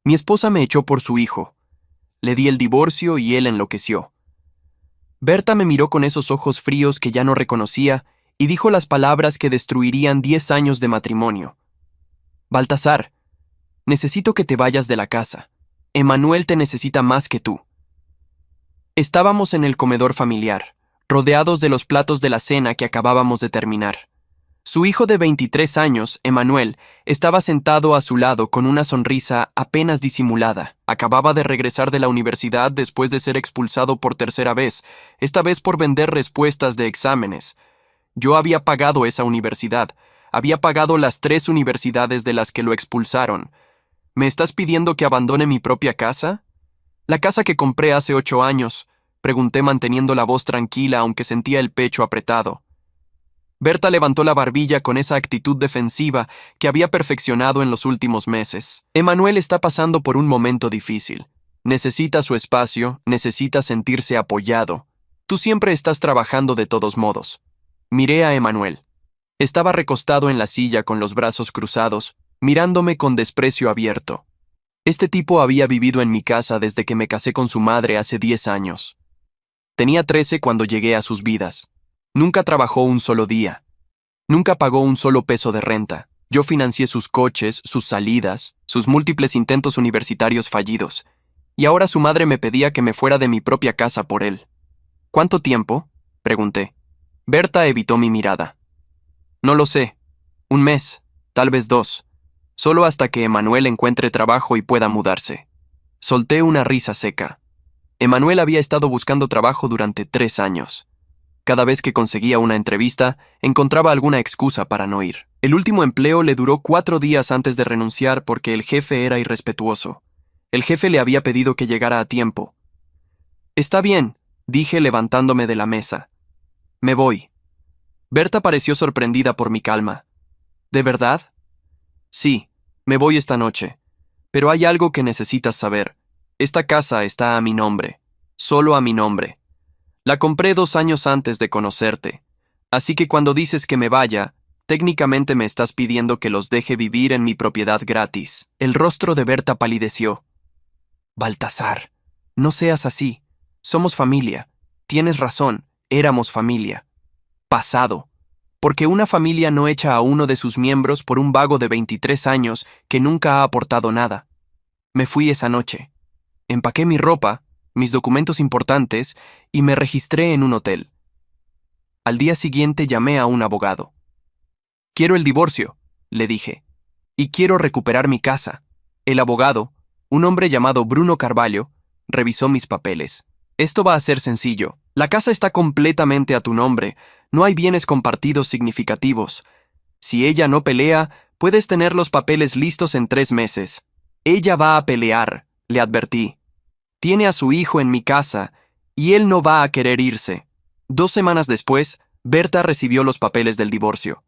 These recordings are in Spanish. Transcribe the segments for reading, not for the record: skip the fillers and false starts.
Mi esposa me echó por su hijo. Le di el divorcio y él enloqueció. Berta me miró con esos ojos fríos que ya no reconocía y dijo las palabras que destruirían 10 años de matrimonio. Baltasar, necesito que te vayas de la casa. Emanuel te necesita más que tú. Estábamos en el comedor familiar, rodeados de los platos de la cena que acabábamos de terminar. Su hijo de 23 años, Emanuel, estaba sentado a su lado con una sonrisa apenas disimulada. Acababa de regresar de la universidad después de ser expulsado por tercera vez, esta vez por vender respuestas de exámenes. Yo había pagado esa universidad, había pagado las 3 universidades de las que lo expulsaron. ¿Me estás pidiendo que abandone mi propia casa? La casa que compré hace 8 años, pregunté manteniendo la voz tranquila aunque sentía el pecho apretado. Berta levantó la barbilla con esa actitud defensiva que había perfeccionado en los últimos meses. Emanuel está pasando por un momento difícil. Necesita su espacio, necesita sentirse apoyado. Tú siempre estás trabajando de todos modos. Miré a Emanuel. Estaba recostado en la silla con los brazos cruzados, mirándome con desprecio abierto. Este tipo había vivido en mi casa desde que me casé con su madre hace 10 años. Tenía 13 cuando llegué a sus vidas. Nunca trabajó un solo día. Nunca pagó un solo peso de renta. Yo financié sus coches, sus salidas, sus múltiples intentos universitarios fallidos. Y ahora su madre me pedía que me fuera de mi propia casa por él. ¿Cuánto tiempo?, pregunté. Berta evitó mi mirada. No lo sé. 1 mes, tal vez 2. Solo hasta que Emanuel encuentre trabajo y pueda mudarse. Solté una risa seca. Emanuel había estado buscando trabajo durante 3 años. Cada vez que conseguía una entrevista, encontraba alguna excusa para no ir. El último empleo le duró 4 días antes de renunciar porque el jefe era irrespetuoso. El jefe le había pedido que llegara a tiempo. Está bien, dije levantándome de la mesa. Me voy. Berta pareció sorprendida por mi calma. ¿De verdad? Sí, me voy esta noche. Pero hay algo que necesitas saber. Esta casa está a mi nombre. Solo a mi nombre. La compré 2 años antes de conocerte. Así que cuando dices que me vaya, técnicamente me estás pidiendo que los deje vivir en mi propiedad gratis. El rostro de Berta palideció. Baltasar, no seas así. Somos familia. Tienes razón, éramos familia. Pasado. Porque una familia no echa a uno de sus miembros por un vago de 23 años que nunca ha aportado nada. Me fui esa noche. Empaqué mi ropa, mis documentos importantes, y me registré en un hotel. Al día siguiente llamé a un abogado. Quiero el divorcio, le dije, y quiero recuperar mi casa. El abogado, un hombre llamado Bruno Carvalho, revisó mis papeles. Esto va a ser sencillo. La casa está completamente a tu nombre. No hay bienes compartidos significativos. Si ella no pelea, puedes tener los papeles listos en 3 meses. Ella va a pelear, le advertí. Tiene a su hijo en mi casa, y él no va a querer irse. 2 semanas después, Berta recibió los papeles del divorcio.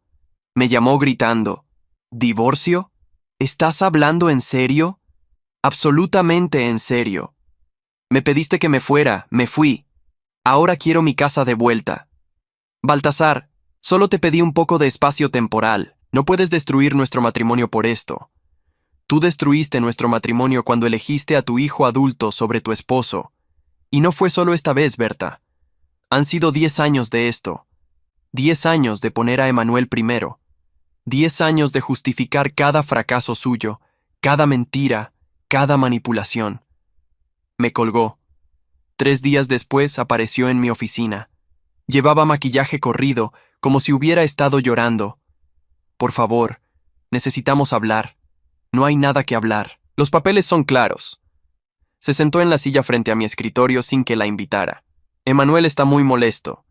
Me llamó gritando. ¿Divorcio? ¿Estás hablando en serio? Absolutamente en serio. Me pediste que me fuera, me fui. Ahora quiero mi casa de vuelta. Baltasar, solo te pedí un poco de espacio temporal. No puedes destruir nuestro matrimonio por esto. Tú destruiste nuestro matrimonio cuando elegiste a tu hijo adulto sobre tu esposo. Y no fue solo esta vez, Berta. Han sido 10 años de esto. 10 años de poner a Emanuel primero. 10 años de justificar cada fracaso suyo, cada mentira, cada manipulación. Me colgó. 3 días después apareció en mi oficina. Llevaba maquillaje corrido, como si hubiera estado llorando. Por favor, necesitamos hablar. No hay nada que hablar. Los papeles son claros. Se sentó en la silla frente a mi escritorio sin que la invitara. Emanuel está muy molesto.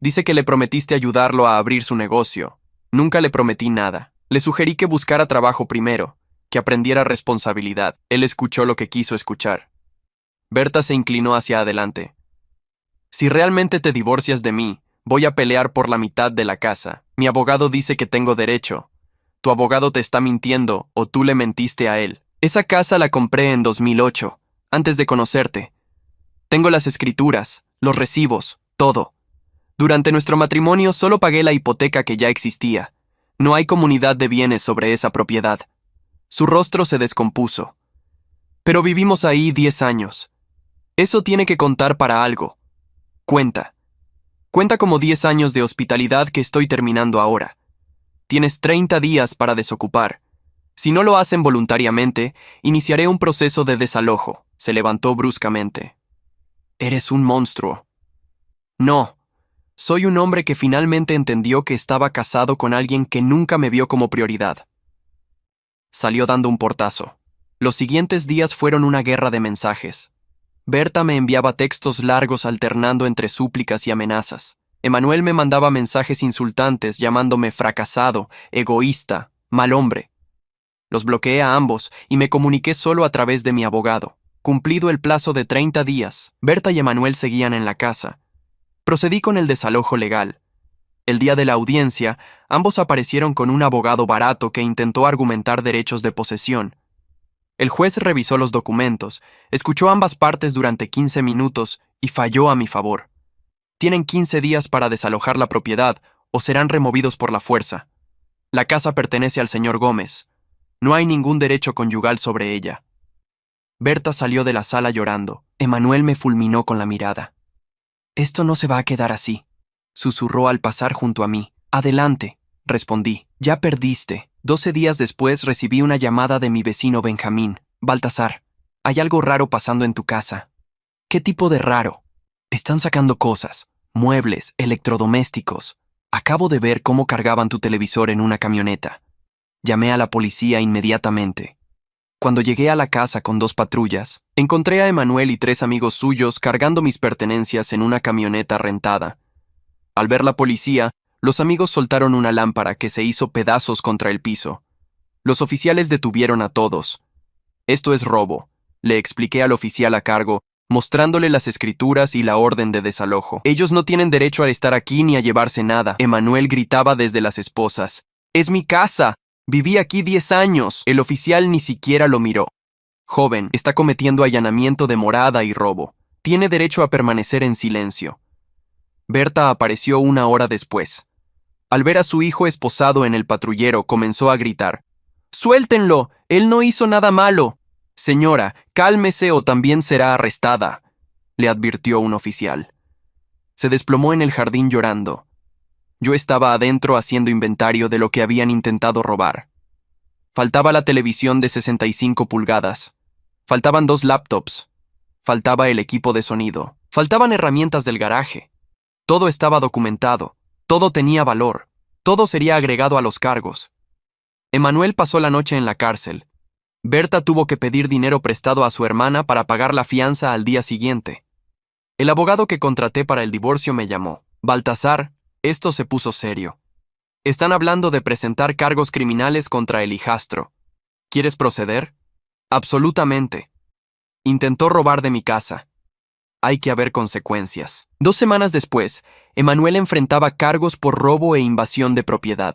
Dice que le prometiste ayudarlo a abrir su negocio. Nunca le prometí nada. Le sugerí que buscara trabajo primero, que aprendiera responsabilidad. Él escuchó lo que quiso escuchar. Berta se inclinó hacia adelante. Si realmente te divorcias de mí, voy a pelear por la mitad de la casa. Mi abogado dice que tengo derecho. Tu abogado te está mintiendo o tú le mentiste a él. Esa casa la compré en 2008, antes de conocerte. Tengo las escrituras, los recibos, todo. Durante nuestro matrimonio solo pagué la hipoteca que ya existía. No hay comunidad de bienes sobre esa propiedad. Su rostro se descompuso. Pero vivimos ahí 10 años. Eso tiene que contar para algo. Cuenta. Cuenta como 10 años de hospitalidad que estoy terminando ahora. Tienes 30 días para desocupar. Si no lo hacen voluntariamente, iniciaré un proceso de desalojo. Se levantó bruscamente. Eres un monstruo. No. Soy un hombre que finalmente entendió que estaba casado con alguien que nunca me vio como prioridad. Salió dando un portazo. Los siguientes días fueron una guerra de mensajes. Berta me enviaba textos largos alternando entre súplicas y amenazas. Emanuel me mandaba mensajes insultantes llamándome fracasado, egoísta, mal hombre. Los bloqueé a ambos y me comuniqué solo a través de mi abogado. Cumplido el plazo de 30 días, Berta y Emanuel seguían en la casa. Procedí con el desalojo legal. El día de la audiencia, ambos aparecieron con un abogado barato que intentó argumentar derechos de posesión. El juez revisó los documentos, escuchó ambas partes durante 15 minutos y falló a mi favor. Tienen 15 días para desalojar la propiedad o serán removidos por la fuerza. La casa pertenece al señor Gómez. No hay ningún derecho conyugal sobre ella. Berta salió de la sala llorando. Emanuel me fulminó con la mirada. Esto no se va a quedar así, susurró al pasar junto a mí. Adelante, respondí. Ya perdiste. 12 días después recibí una llamada de mi vecino Benjamín. Baltasar, hay algo raro pasando en tu casa. ¿Qué tipo de raro? Están sacando cosas, muebles, electrodomésticos. Acabo de ver cómo cargaban tu televisor en una camioneta. Llamé a la policía inmediatamente. Cuando llegué a la casa con 2 patrullas, encontré a Emanuel y 3 amigos suyos cargando mis pertenencias en una camioneta rentada. Al ver la policía, los amigos soltaron una lámpara que se hizo pedazos contra el piso. Los oficiales detuvieron a todos. Esto es robo, le expliqué al oficial a cargo, mostrándole las escrituras y la orden de desalojo. Ellos no tienen derecho a estar aquí ni a llevarse nada. Emanuel gritaba desde las esposas. ¡Es mi casa! Viví aquí 10 años. El oficial ni siquiera lo miró. Joven, está cometiendo allanamiento de morada y robo. Tiene derecho a permanecer en silencio. Berta apareció 1 hora después. Al ver a su hijo esposado en el patrullero, comenzó a gritar. ¡Suéltenlo! ¡Él no hizo nada malo! Señora, cálmese o también será arrestada, le advirtió un oficial. Se desplomó en el jardín llorando. Yo estaba adentro haciendo inventario de lo que habían intentado robar. Faltaba la televisión de 65 pulgadas. Faltaban 2 laptops. Faltaba el equipo de sonido. Faltaban herramientas del garaje. Todo estaba documentado. Todo tenía valor. Todo sería agregado a los cargos. Emanuel pasó la noche en la cárcel. Berta tuvo que pedir dinero prestado a su hermana para pagar la fianza al día siguiente. El abogado que contraté para el divorcio me llamó. Baltasar, esto se puso serio. Están hablando de presentar cargos criminales contra el hijastro. ¿Quieres proceder? Absolutamente. Intentó robar de mi casa. Hay que haber consecuencias. 2 semanas después, Emanuel enfrentaba cargos por robo e invasión de propiedad.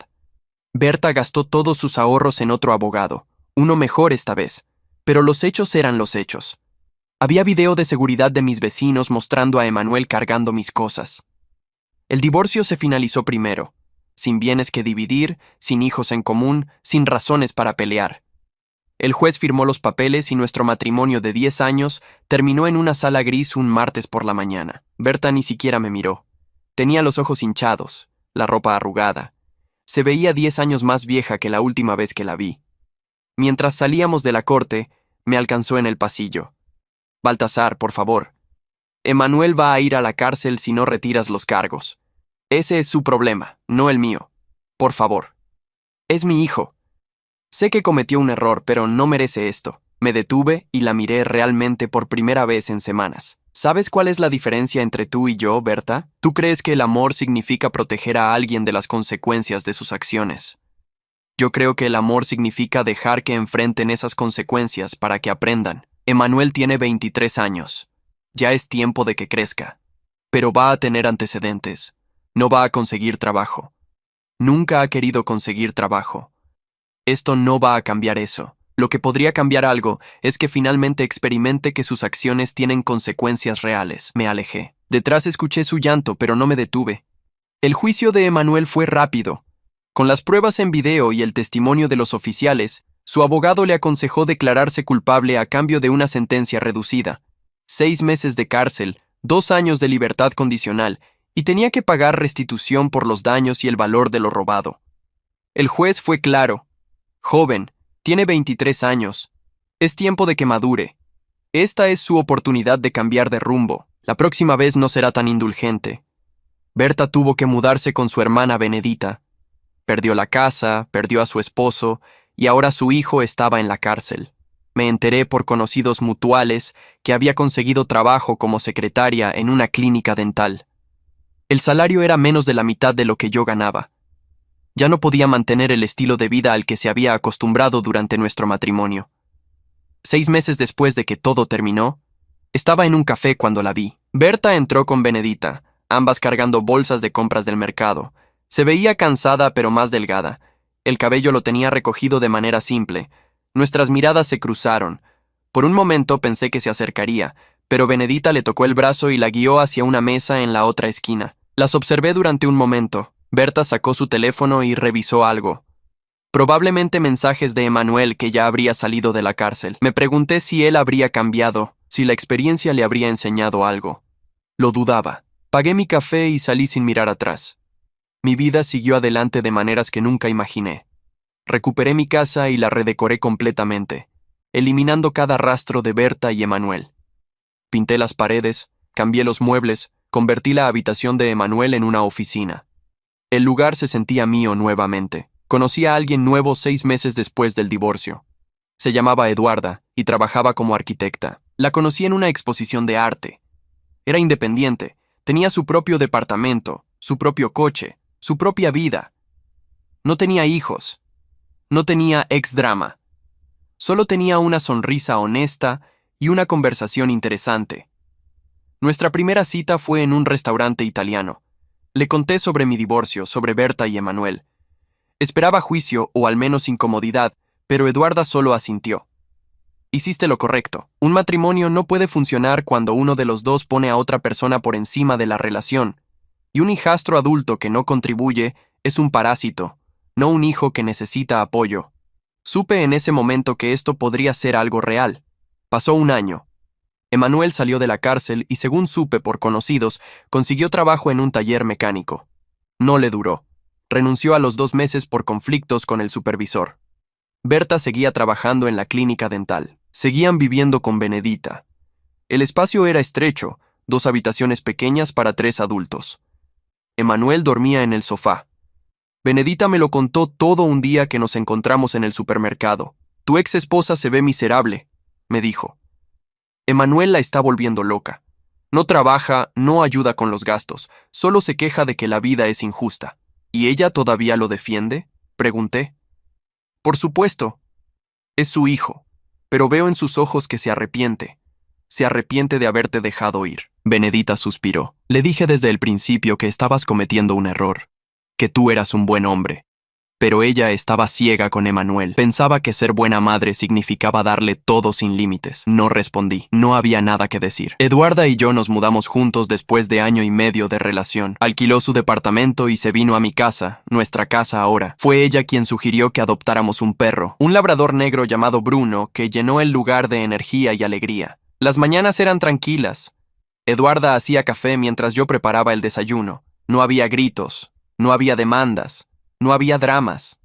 Berta gastó todos sus ahorros en otro abogado, uno mejor esta vez, pero los hechos eran los hechos. Había video de seguridad de mis vecinos mostrando a Emanuel cargando mis cosas. El divorcio se finalizó primero, sin bienes que dividir, sin hijos en común, sin razones para pelear. El juez firmó los papeles y nuestro matrimonio de 10 años terminó en una sala gris un martes por la mañana. Berta ni siquiera me miró. Tenía los ojos hinchados, la ropa arrugada. Se veía 10 años más vieja que la última vez que la vi. Mientras salíamos de la corte, me alcanzó en el pasillo. Baltasar, por favor. Emanuel va a ir a la cárcel si no retiras los cargos. Ese es su problema, no el mío. Por favor. Es mi hijo. Sé que cometió un error, pero no merece esto. Me detuve y la miré realmente por primera vez en semanas. ¿Sabes cuál es la diferencia entre tú y yo, Berta? Tú crees que el amor significa proteger a alguien de las consecuencias de sus acciones. Yo creo que el amor significa dejar que enfrenten esas consecuencias para que aprendan. Emanuel tiene 23 años. Ya es tiempo de que crezca. Pero va a tener antecedentes. No va a conseguir trabajo. Nunca ha querido conseguir trabajo. Esto no va a cambiar eso. Lo que podría cambiar algo es que finalmente experimente que sus acciones tienen consecuencias reales. Me alejé. Detrás escuché su llanto, pero no me detuve. El juicio de Emanuel fue rápido. Con las pruebas en video y el testimonio de los oficiales, Su abogado le aconsejó declararse culpable a cambio de una sentencia reducida: 6 meses de cárcel, 2 años de libertad condicional, y tenía que pagar restitución por los daños y el valor de lo robado. El juez fue claro: joven, tiene 23 años. Es tiempo de que madure. Esta es su oportunidad de cambiar de rumbo. La próxima vez no será tan indulgente. Berta tuvo que mudarse con su hermana Benedita. Perdió la casa, perdió a su esposo, y ahora su hijo estaba en la cárcel. Me enteré por conocidos mutuales que había conseguido trabajo como secretaria en una clínica dental. El salario era menos de la mitad de lo que yo ganaba. Ya no podía mantener el estilo de vida al que se había acostumbrado durante nuestro matrimonio. 6 meses después de que todo terminó, estaba en un café cuando la vi. Berta entró con Benedita, ambas cargando bolsas de compras del mercado. Se veía cansada pero más delgada. El cabello lo tenía recogido de manera simple. Nuestras miradas se cruzaron. Por un momento pensé que se acercaría, pero Benedita le tocó el brazo y la guió hacia una mesa en la otra esquina. Las observé durante un momento. Berta sacó su teléfono y revisó algo. Probablemente mensajes de Emanuel, que ya habría salido de la cárcel. Me pregunté si él habría cambiado, si la experiencia le habría enseñado algo. Lo dudaba. Pagué mi café y salí sin mirar atrás. Mi vida siguió adelante de maneras que nunca imaginé. Recuperé mi casa y la redecoré completamente, eliminando cada rastro de Berta y Emanuel. Pinté las paredes, cambié los muebles, convertí la habitación de Emanuel en una oficina. El lugar se sentía mío nuevamente. Conocí a alguien nuevo 6 meses después del divorcio. Se llamaba Eduarda y trabajaba como arquitecta. La conocí en una exposición de arte. Era independiente, tenía su propio departamento, su propio coche, su propia vida. No tenía hijos. No tenía ex-drama. Solo tenía una sonrisa honesta y una conversación interesante. Nuestra primera cita fue en un restaurante italiano. Le conté sobre mi divorcio, sobre Berta y Emanuel. Esperaba juicio o al menos incomodidad, pero Eduarda solo asintió. Hiciste lo correcto. Un matrimonio no puede funcionar cuando uno de los dos pone a otra persona por encima de la relación. Y un hijastro adulto que no contribuye es un parásito, no un hijo que necesita apoyo. Supe en ese momento que esto podría ser algo real. Pasó un año. Emanuel salió de la cárcel y, según supe por conocidos, consiguió trabajo en un taller mecánico. No le duró. Renunció a los 2 meses por conflictos con el supervisor. Berta seguía trabajando en la clínica dental. Seguían viviendo con Benedita. El espacio era estrecho, 2 habitaciones pequeñas para 3 adultos. Emanuel dormía en el sofá. Benedita me lo contó todo un día que nos encontramos en el supermercado. Tu ex esposa se ve miserable, me dijo. Emanuel la está volviendo loca. No trabaja, no ayuda con los gastos, solo se queja de que la vida es injusta. ¿Y ella todavía lo defiende?, pregunté. Por supuesto. Es su hijo, pero veo en sus ojos que se arrepiente. Se arrepiente de haberte dejado ir. Benedita suspiró. Le dije desde el principio que estabas cometiendo un error, que tú eras un buen hombre. Pero ella estaba ciega con Emanuel. Pensaba que ser buena madre significaba darle todo sin límites. No respondí. No había nada que decir. Eduarda y yo nos mudamos juntos después de 1 año y medio de relación. Alquiló su departamento y se vino a mi casa, nuestra casa ahora. Fue ella quien sugirió que adoptáramos un perro, un labrador negro llamado Bruno, que llenó el lugar de energía y alegría. Las mañanas eran tranquilas. Eduarda hacía café mientras yo preparaba el desayuno. No había gritos, no había demandas. No había dramas.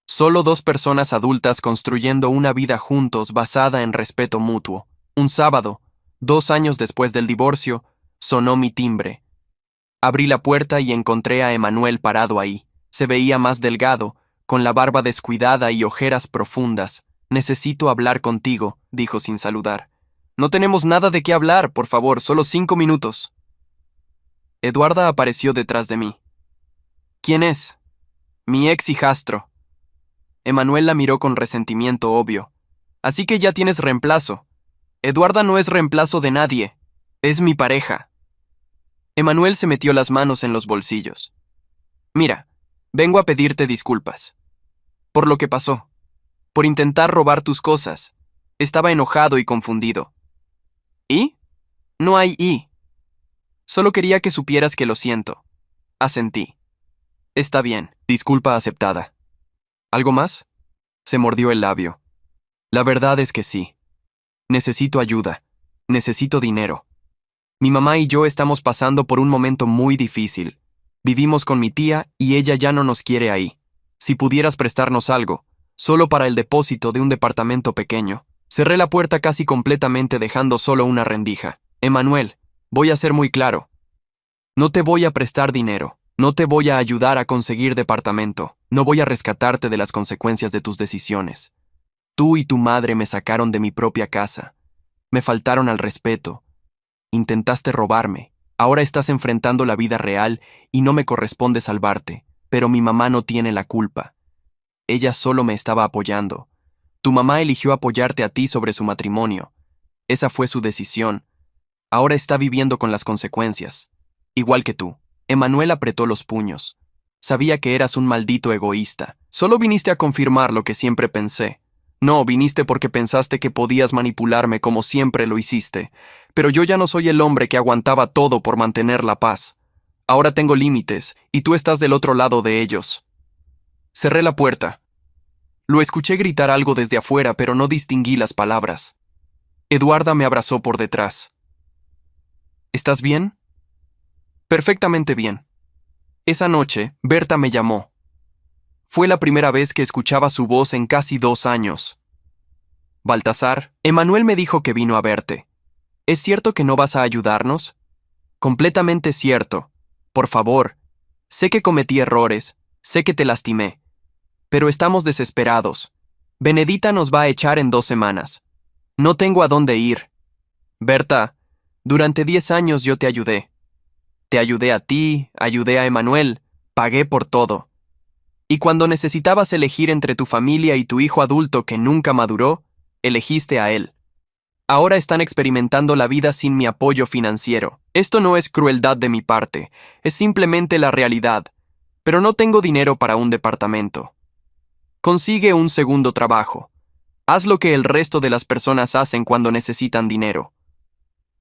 Solo 2 personas adultas construyendo una vida juntos basada en respeto mutuo. Un sábado, 2 años después del divorcio, sonó mi timbre. Abrí la puerta y encontré a Emanuel parado ahí. Se veía más delgado, con la barba descuidada y ojeras profundas. Necesito hablar contigo, dijo sin saludar. No tenemos nada de qué hablar, por favor, solo 5 minutos. Eduarda apareció detrás de mí. ¿Quién es? Mi ex hijastro. Emanuel la miró con resentimiento obvio. Así que ya tienes reemplazo. Eduarda no es reemplazo de nadie. Es mi pareja. Emanuel se metió las manos en los bolsillos. Mira, vengo a pedirte disculpas. Por lo que pasó. Por intentar robar tus cosas. Estaba enojado y confundido. ¿Y? No hay y. Solo quería que supieras que lo siento. Asentí. Está bien, disculpa aceptada. ¿Algo más? Se mordió el labio. La verdad es que sí. Necesito ayuda. Necesito dinero. Mi mamá y yo estamos pasando por un momento muy difícil. Vivimos con mi tía y ella ya no nos quiere ahí. Si pudieras prestarnos algo, solo para el depósito de un departamento pequeño. Cerré la puerta casi completamente dejando solo una rendija. Emanuel, voy a ser muy claro. No te voy a prestar dinero. No te voy a ayudar a conseguir departamento. No voy a rescatarte de las consecuencias de tus decisiones. Tú y tu madre me sacaron de mi propia casa. Me faltaron al respeto. Intentaste robarme. Ahora estás enfrentando la vida real y no me corresponde salvarte, pero mi mamá no tiene la culpa. Ella solo me estaba apoyando. Tu mamá eligió apoyarte a ti sobre su matrimonio. Esa fue su decisión. Ahora está viviendo con las consecuencias. Igual que tú. Emanuel apretó los puños. Sabía que eras un maldito egoísta. Solo viniste a confirmar lo que siempre pensé. No, viniste porque pensaste que podías manipularme como siempre lo hiciste. Pero yo ya no soy el hombre que aguantaba todo por mantener la paz. Ahora tengo límites, y tú estás del otro lado de ellos. Cerré la puerta. Lo escuché gritar algo desde afuera, pero no distinguí las palabras. Eduarda me abrazó por detrás. ¿Estás bien? Perfectamente bien. Esa noche, Berta me llamó. Fue la primera vez que escuchaba su voz en casi 2 años. Baltasar, Emanuel me dijo que vino a verte. ¿Es cierto que no vas a ayudarnos? Completamente cierto. Por favor. Sé que cometí errores, sé que te lastimé. Pero estamos desesperados. Benedita nos va a echar en 2 semanas. No tengo a dónde ir. Berta, durante 10 años yo te ayudé. Te ayudé a ti, ayudé a Emanuel, pagué por todo. Y cuando necesitabas elegir entre tu familia y tu hijo adulto que nunca maduró, elegiste a él. Ahora están experimentando la vida sin mi apoyo financiero. Esto no es crueldad de mi parte, es simplemente la realidad. Pero no tengo dinero para un departamento. Consigue un segundo trabajo. Haz lo que el resto de las personas hacen cuando necesitan dinero.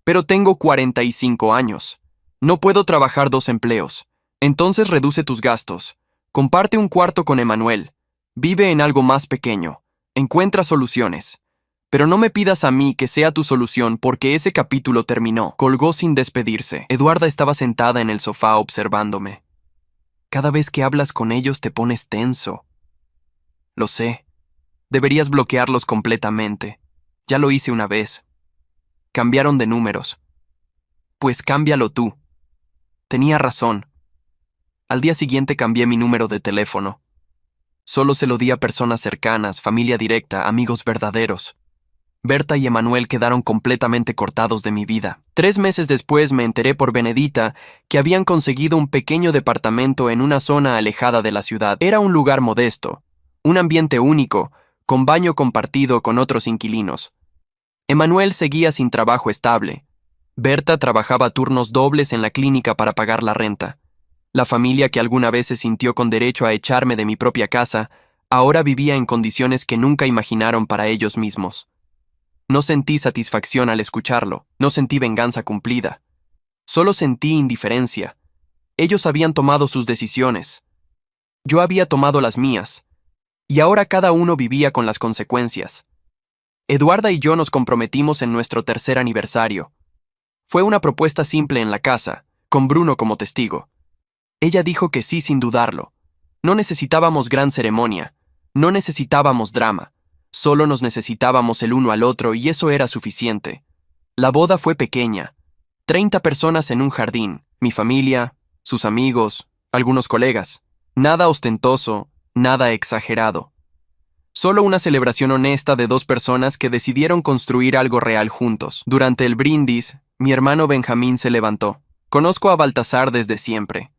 Pero tengo 45 años. No puedo trabajar 2 empleos. Entonces reduce tus gastos. Comparte un cuarto con Emanuel. Vive en algo más pequeño. Encuentra soluciones. Pero no me pidas a mí que sea tu solución porque ese capítulo terminó. Colgó sin despedirse. Eduarda estaba sentada en el sofá observándome. Cada vez que hablas con ellos te pones tenso. Lo sé. Deberías bloquearlos completamente. Ya lo hice una vez. Cambiaron de números. Pues cámbialo tú. Tenía razón. Al día siguiente cambié mi número de teléfono. Solo se lo di a personas cercanas, familia directa, amigos verdaderos. Berta y Emanuel quedaron completamente cortados de mi vida. 3 meses después me enteré por Benedita que habían conseguido un pequeño departamento en una zona alejada de la ciudad. Era un lugar modesto, un ambiente único, con baño compartido con otros inquilinos. Emanuel seguía sin trabajo estable. Berta trabajaba turnos dobles en la clínica para pagar la renta. La familia que alguna vez se sintió con derecho a echarme de mi propia casa, ahora vivía en condiciones que nunca imaginaron para ellos mismos. No sentí satisfacción al escucharlo, no sentí venganza cumplida. Solo sentí indiferencia. Ellos habían tomado sus decisiones. Yo había tomado las mías. Y ahora cada uno vivía con las consecuencias. Eduarda y yo nos comprometimos en nuestro 3er aniversario. Fue una propuesta simple en la casa, con Bruno como testigo. Ella dijo que sí sin dudarlo. No necesitábamos gran ceremonia, no necesitábamos drama. Solo nos necesitábamos el uno al otro y eso era suficiente. La boda fue pequeña. 30 personas en un jardín, mi familia, sus amigos, algunos colegas. Nada ostentoso, nada exagerado. Solo una celebración honesta de 2 personas que decidieron construir algo real juntos. Durante el brindis, mi hermano Benjamín se levantó. Conozco a Baltasar desde siempre.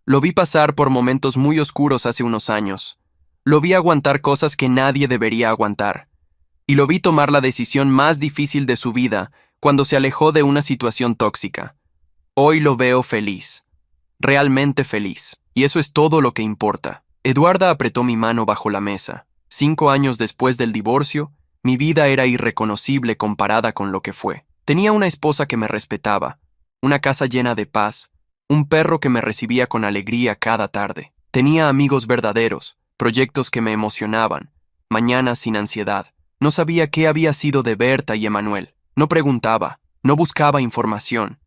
Lo vi pasar por momentos muy oscuros hace unos años. Lo vi aguantar cosas que nadie debería aguantar. Y lo vi tomar la decisión más difícil de su vida cuando se alejó de una situación tóxica. Hoy lo veo feliz. Realmente feliz. Y eso es todo lo que importa. Eduarda apretó mi mano bajo la mesa. 5 años después del divorcio, mi vida era irreconocible comparada con lo que fue. Tenía una esposa que me respetaba, una casa llena de paz, un perro que me recibía con alegría cada tarde. Tenía amigos verdaderos, proyectos que me emocionaban, mañanas sin ansiedad. No sabía qué había sido de Berta y Emanuel. No preguntaba, no buscaba información.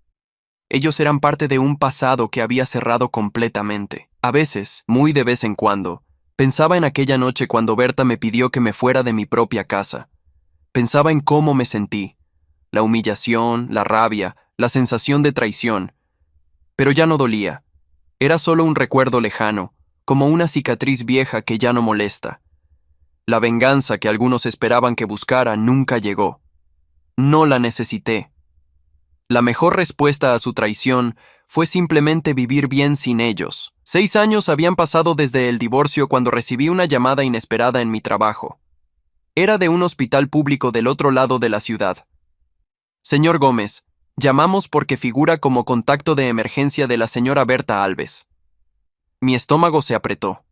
Ellos eran parte de un pasado que había cerrado completamente. A veces, muy de vez en cuando, pensaba en aquella noche cuando Berta me pidió que me fuera de mi propia casa. Pensaba en cómo me sentí, la humillación, la rabia, la sensación de traición. Pero ya no dolía. Era solo un recuerdo lejano, como una cicatriz vieja que ya no molesta. La venganza que algunos esperaban que buscara nunca llegó. No la necesité. La mejor respuesta a su traición fue simplemente vivir bien sin ellos. 6 años habían pasado desde el divorcio cuando recibí una llamada inesperada en mi trabajo. Era de un hospital público del otro lado de la ciudad. Señor Gómez, llamamos porque figura como contacto de emergencia de la señora Berta Alves. Mi estómago se apretó.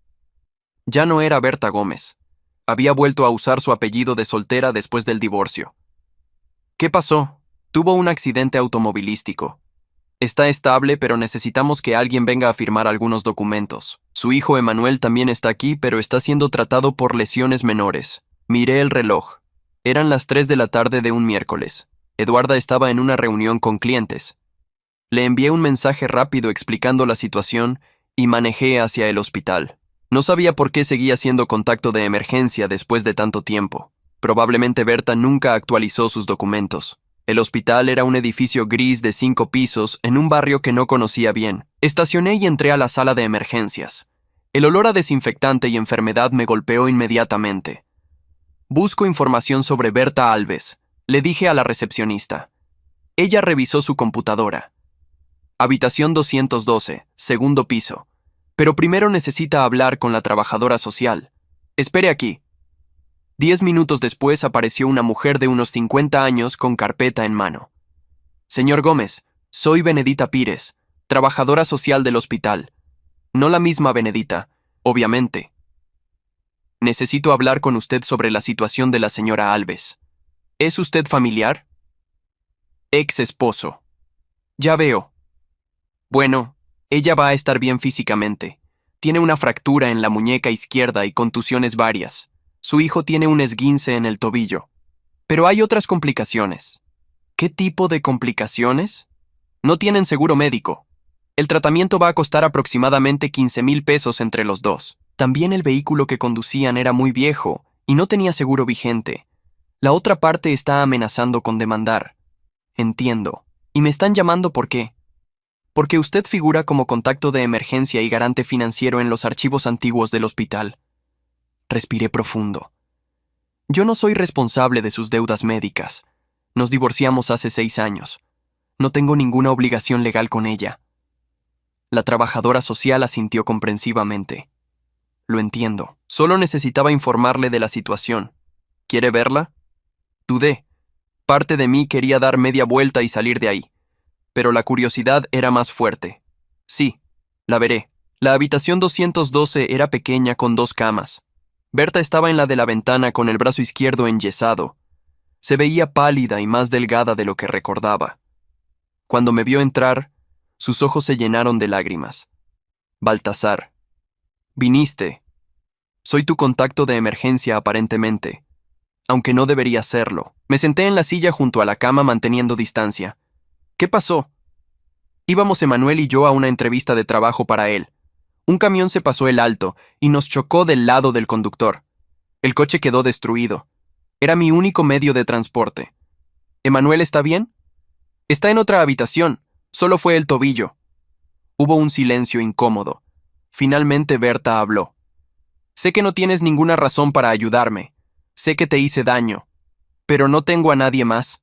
Ya no era Berta Gómez. Había vuelto a usar su apellido de soltera después del divorcio. ¿Qué pasó? Tuvo un accidente automovilístico. Está estable, pero necesitamos que alguien venga a firmar algunos documentos. Su hijo Emanuel también está aquí, pero está siendo tratado por lesiones menores. Miré el reloj. Eran las 3 de la tarde de un miércoles. Eduarda estaba en una reunión con clientes. Le envié un mensaje rápido explicando la situación y manejé hacia el hospital. No sabía por qué seguía siendo contacto de emergencia después de tanto tiempo. Probablemente Berta nunca actualizó sus documentos. El hospital era un edificio gris de 5 pisos en un barrio que no conocía bien. Estacioné y entré a la sala de emergencias. El olor a desinfectante y enfermedad me golpeó inmediatamente. Busco información sobre Berta Alves, le dije a la recepcionista. Ella revisó su computadora. Habitación 212, segundo piso. Pero primero necesita hablar con la trabajadora social. Espere aquí. 10 minutos después apareció una mujer de unos 50 años con carpeta en mano. Señor Gómez, soy Benedita Pires, trabajadora social del hospital. No la misma Benedita, obviamente. Necesito hablar con usted sobre la situación de la señora Alves. ¿Es usted familiar? Ex esposo. Ya veo. Bueno, ella va a estar bien físicamente. Tiene una fractura en la muñeca izquierda y contusiones varias. Su hijo tiene un esguince en el tobillo. Pero hay otras complicaciones. ¿Qué tipo de complicaciones? No tienen seguro médico. El tratamiento va a costar aproximadamente 15,000 pesos entre los dos. También el vehículo que conducían era muy viejo y no tenía seguro vigente. La otra parte está amenazando con demandar. Entiendo. ¿Y me están llamando por qué? Porque usted figura como contacto de emergencia y garante financiero en los archivos antiguos del hospital. Respiré profundo. Yo no soy responsable de sus deudas médicas. Nos divorciamos hace 6 años. No tengo ninguna obligación legal con ella. La trabajadora social asintió comprensivamente. Lo entiendo. Solo necesitaba informarle de la situación. ¿Quiere verla? Dudé. Parte de mí quería dar media vuelta y salir de ahí. Pero la curiosidad era más fuerte. Sí, la veré. La habitación 212 era pequeña con 2 camas. Berta estaba en la de la ventana con el brazo izquierdo enyesado. Se veía pálida y más delgada de lo que recordaba. Cuando me vio entrar, sus ojos se llenaron de lágrimas. Baltasar. Viniste. Soy tu contacto de emergencia aparentemente, aunque no debería serlo. Me senté en la silla junto a la cama manteniendo distancia. ¿Qué pasó? Íbamos Emanuel y yo a una entrevista de trabajo para él. Un camión se pasó el alto y nos chocó del lado del conductor. El coche quedó destruido. Era mi único medio de transporte. ¿Emanuel está bien? Está en otra habitación. Solo fue el tobillo. Hubo un silencio incómodo. Finalmente Berta habló. Sé que no tienes ninguna razón para ayudarme. Sé que te hice daño. Pero no tengo a nadie más.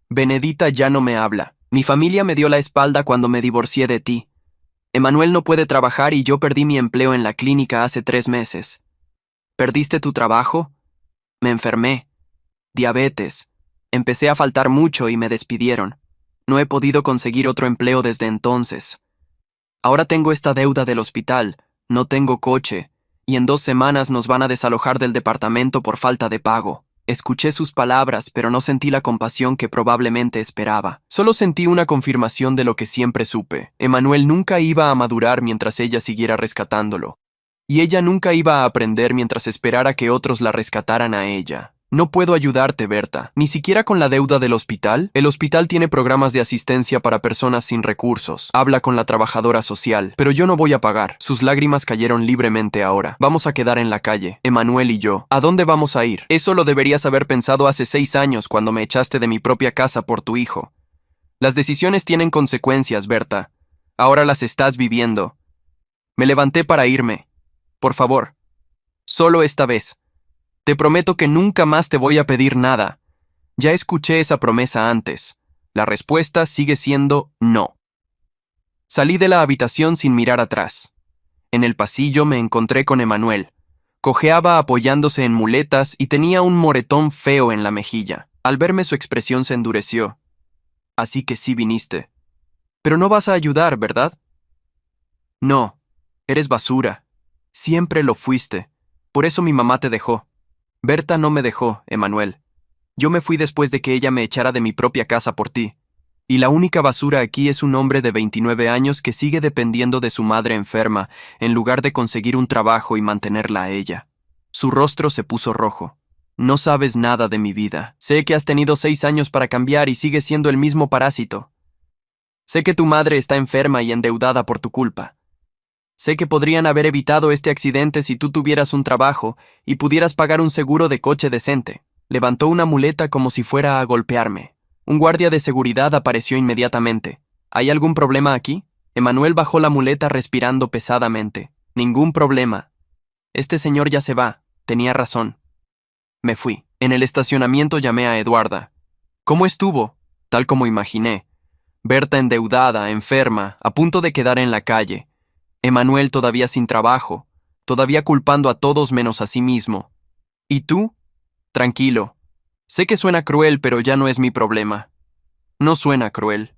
Benedita ya no me habla. Mi familia me dio la espalda cuando me divorcié de ti. Emanuel no puede trabajar y yo perdí mi empleo en la clínica hace 3 meses. ¿Perdiste tu trabajo? Me enfermé. Diabetes. Empecé a faltar mucho y me despidieron. No he podido conseguir otro empleo desde entonces. Ahora tengo esta deuda del hospital, no tengo coche, y en 2 semanas nos van a desalojar del departamento por falta de pago. Escuché sus palabras, pero no sentí la compasión que probablemente esperaba. Solo sentí una confirmación de lo que siempre supe. Emanuel nunca iba a madurar mientras ella siguiera rescatándolo. y ella nunca iba a aprender mientras esperara que otros la rescataran a ella. No puedo ayudarte, Berta, ni siquiera con la deuda del hospital. El hospital tiene programas de asistencia para personas sin recursos. Habla con la trabajadora social, pero yo no voy a pagar. Sus lágrimas cayeron libremente ahora. Vamos a quedar en la calle, Emanuel y yo. ¿A dónde vamos a ir? Eso lo deberías haber pensado hace 6 años cuando me echaste de mi propia casa por tu hijo. Las decisiones tienen consecuencias, Berta. Ahora las estás viviendo. Me levanté para irme. Por favor, solo esta vez. Te prometo que nunca más te voy a pedir nada. Ya escuché esa promesa antes. La respuesta sigue siendo no. Salí de la habitación sin mirar atrás. En el pasillo me encontré con Emanuel. Cojeaba apoyándose en muletas y tenía un moretón feo en la mejilla. Al verme su expresión se endureció. Así que sí viniste. Pero no vas a ayudar, ¿verdad? No, eres basura. Siempre lo fuiste. Por eso mi mamá te dejó. Berta no me dejó, Emanuel. Yo me fui después de que ella me echara de mi propia casa por ti. Y la única basura aquí es un hombre de 29 años que sigue dependiendo de su madre enferma, en lugar de conseguir un trabajo y mantenerla a ella. Su rostro se puso rojo. No sabes nada de mi vida. Sé que has tenido 6 años para cambiar y sigues siendo el mismo parásito. Sé que tu madre está enferma y endeudada por tu culpa. Sé que podrían haber evitado este accidente si tú tuvieras un trabajo y pudieras pagar un seguro de coche decente. Levantó una muleta como si fuera a golpearme. Un guardia de seguridad apareció inmediatamente. ¿Hay algún problema aquí? Emanuel bajó la muleta respirando pesadamente. Ningún problema. Este señor ya se va. Tenía razón. Me fui. En el estacionamiento llamé a Eduarda. ¿Cómo estuvo? Tal como imaginé. Berta endeudada, enferma, a punto de quedar en la calle. Emanuel todavía sin trabajo, todavía culpando a todos menos a sí mismo. ¿Y tú? Tranquilo. Sé que suena cruel, pero ya no es mi problema. No suena cruel.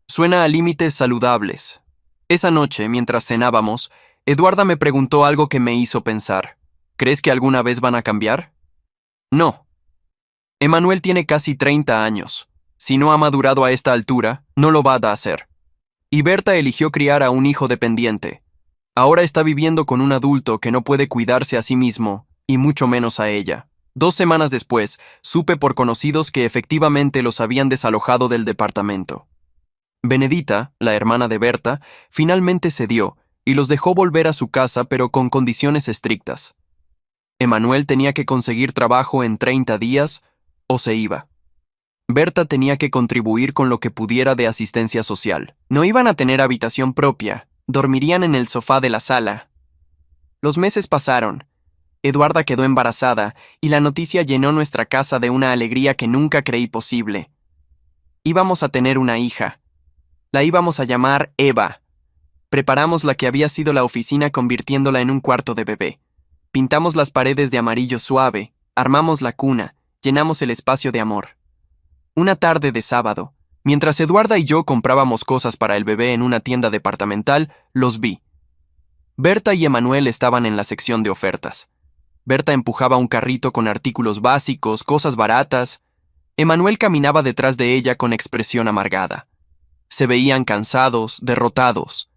Suena a límites saludables. Esa noche, mientras cenábamos, Eduarda me preguntó algo que me hizo pensar. ¿Crees que alguna vez van a cambiar? No. Emanuel tiene casi 30 años. Si no ha madurado a esta altura, no lo va a hacer. Y Berta eligió criar a un hijo dependiente. Ahora está viviendo con un adulto que no puede cuidarse a sí mismo, y mucho menos a ella. 2 semanas después, supe por conocidos que efectivamente los habían desalojado del departamento. Benedita, la hermana de Berta, finalmente cedió y los dejó volver a su casa, pero con condiciones estrictas. Emanuel tenía que conseguir trabajo en 30 días o se iba. Berta tenía que contribuir con lo que pudiera de asistencia social. No iban a tener habitación propia, dormirían en el sofá de la sala. Los meses pasaron. Eduarda quedó embarazada y la noticia llenó nuestra casa de una alegría que nunca creí posible. Íbamos a tener una hija. La íbamos a llamar Eva. Preparamos la que había sido la oficina convirtiéndola en un cuarto de bebé. Pintamos las paredes de amarillo suave, armamos la cuna, llenamos el espacio de amor. Una tarde de sábado, mientras Eduarda y yo comprábamos cosas para el bebé en una tienda departamental, los vi. Berta y Emanuel estaban en la sección de ofertas. Berta empujaba un carrito con artículos básicos, cosas baratas. Emanuel caminaba detrás de ella con expresión amargada. Se veían cansados, derrotados.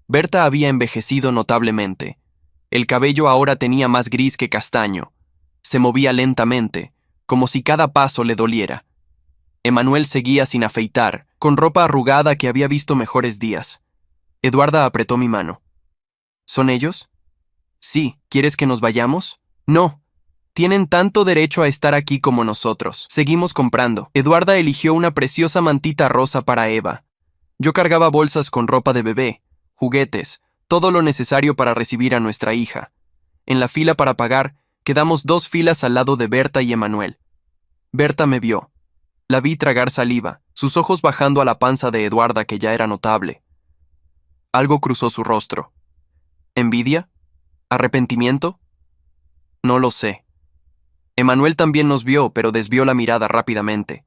Berta había envejecido notablemente. El cabello ahora tenía más gris que castaño. Se movía lentamente, como si cada paso le doliera. Emanuel seguía sin afeitar, con ropa arrugada que había visto mejores días. Eduarda apretó mi mano. ¿Son ellos? Sí. ¿Quieres que nos vayamos? No. Tienen tanto derecho a estar aquí como nosotros. Seguimos comprando. Eduarda eligió una preciosa mantita rosa para Eva. Yo cargaba bolsas con ropa de bebé, juguetes, todo lo necesario para recibir a nuestra hija. En la fila para pagar, quedamos 2 filas al lado de Berta y Emanuel. Berta me vio. La vi tragar saliva, sus ojos bajando a la panza de Eduarda, que ya era notable. Algo cruzó su rostro. ¿Envidia? ¿Arrepentimiento? No lo sé. Emanuel también nos vio, pero desvió la mirada rápidamente.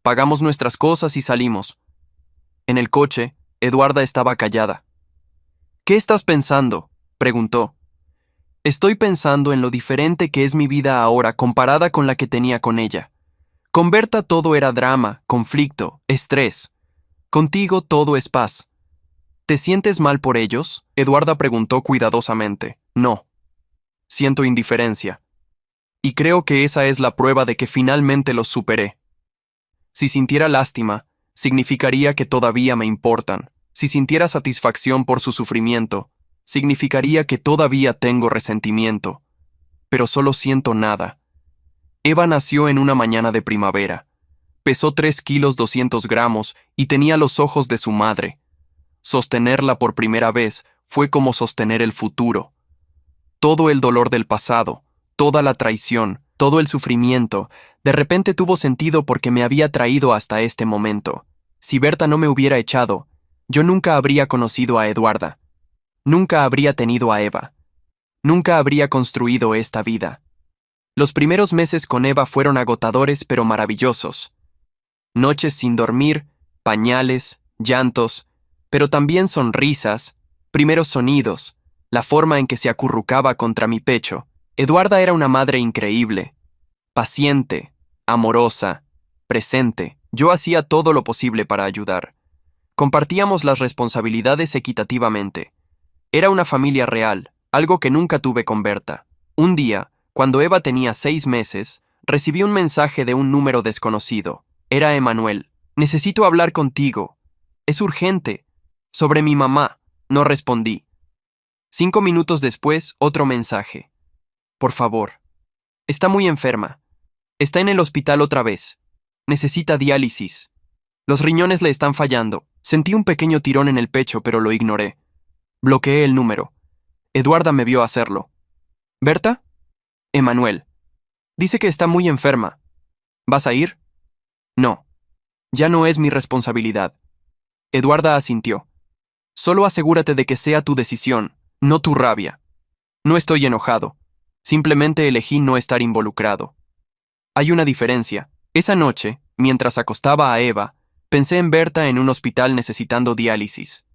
Pagamos nuestras cosas y salimos. En el coche, Eduarda estaba callada. ¿Qué estás pensando?, preguntó. Estoy pensando en lo diferente que es mi vida ahora comparada con la que tenía con ella. Con Berta todo era drama, conflicto, estrés. Contigo todo es paz. ¿Te sientes mal por ellos? Eduarda preguntó cuidadosamente. No. Siento indiferencia. Y creo que esa es la prueba de que finalmente los superé. Si sintiera lástima, significaría que todavía me importan. Si sintiera satisfacción por su sufrimiento, significaría que todavía tengo resentimiento. Pero solo siento nada. Eva nació en una mañana de primavera. Pesó 3 kilos 200 gramos y tenía los ojos de su madre. Sostenerla por primera vez fue como sostener el futuro. Todo el dolor del pasado, toda la traición, todo el sufrimiento, de repente tuvo sentido porque me había traído hasta este momento. Si Berta no me hubiera echado, yo nunca habría conocido a Eduarda. Nunca habría tenido a Eva. Nunca habría construido esta vida. Los primeros meses con Eva fueron agotadores pero maravillosos. Noches sin dormir, pañales, llantos, pero también sonrisas, primeros sonidos, la forma en que se acurrucaba contra mi pecho. Eduarda era una madre increíble, paciente, amorosa, presente. Yo hacía todo lo posible para ayudar. Compartíamos las responsabilidades equitativamente. Era una familia real, algo que nunca tuve con Berta. Un día, cuando Eva tenía 6 meses, recibí un mensaje de un número desconocido. Era Emanuel. Necesito hablar contigo. Es urgente. Sobre mi mamá. No respondí. 5 minutos después, otro mensaje. Por favor. Está muy enferma. Está en el hospital otra vez. Necesita diálisis. Los riñones le están fallando. Sentí un pequeño tirón en el pecho, pero lo ignoré. Bloqueé el número. Eduarda me vio hacerlo. ¿Berta? Emanuel. Dice que está muy enferma. ¿Vas a ir? No. Ya no es mi responsabilidad. Eduarda asintió. Solo asegúrate de que sea tu decisión, no tu rabia. No estoy enojado. Simplemente elegí no estar involucrado. Hay una diferencia. Esa noche, mientras acostaba a Eva, pensé en Berta en un hospital necesitando diálisis.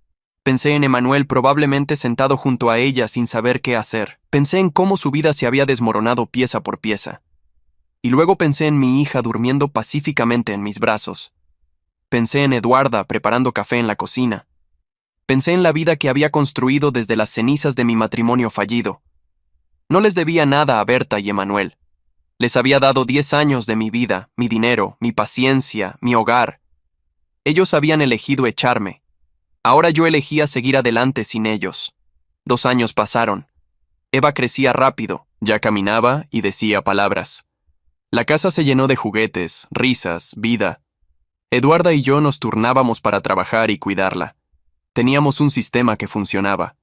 Pensé en Emanuel probablemente sentado junto a ella sin saber qué hacer. Pensé en cómo su vida se había desmoronado pieza por pieza. Y luego pensé en mi hija durmiendo pacíficamente en mis brazos. Pensé en Eduarda preparando café en la cocina. Pensé en la vida que había construido desde las cenizas de mi matrimonio fallido. No les debía nada a Berta y Emanuel. Les había dado 10 años de mi vida, mi dinero, mi paciencia, mi hogar. Ellos habían elegido echarme. Ahora yo elegía seguir adelante sin ellos. 2 años pasaron. Eva crecía rápido, ya caminaba y decía palabras. La casa se llenó de juguetes, risas, vida. Eduarda y yo nos turnábamos para trabajar y cuidarla. Teníamos un sistema que funcionaba.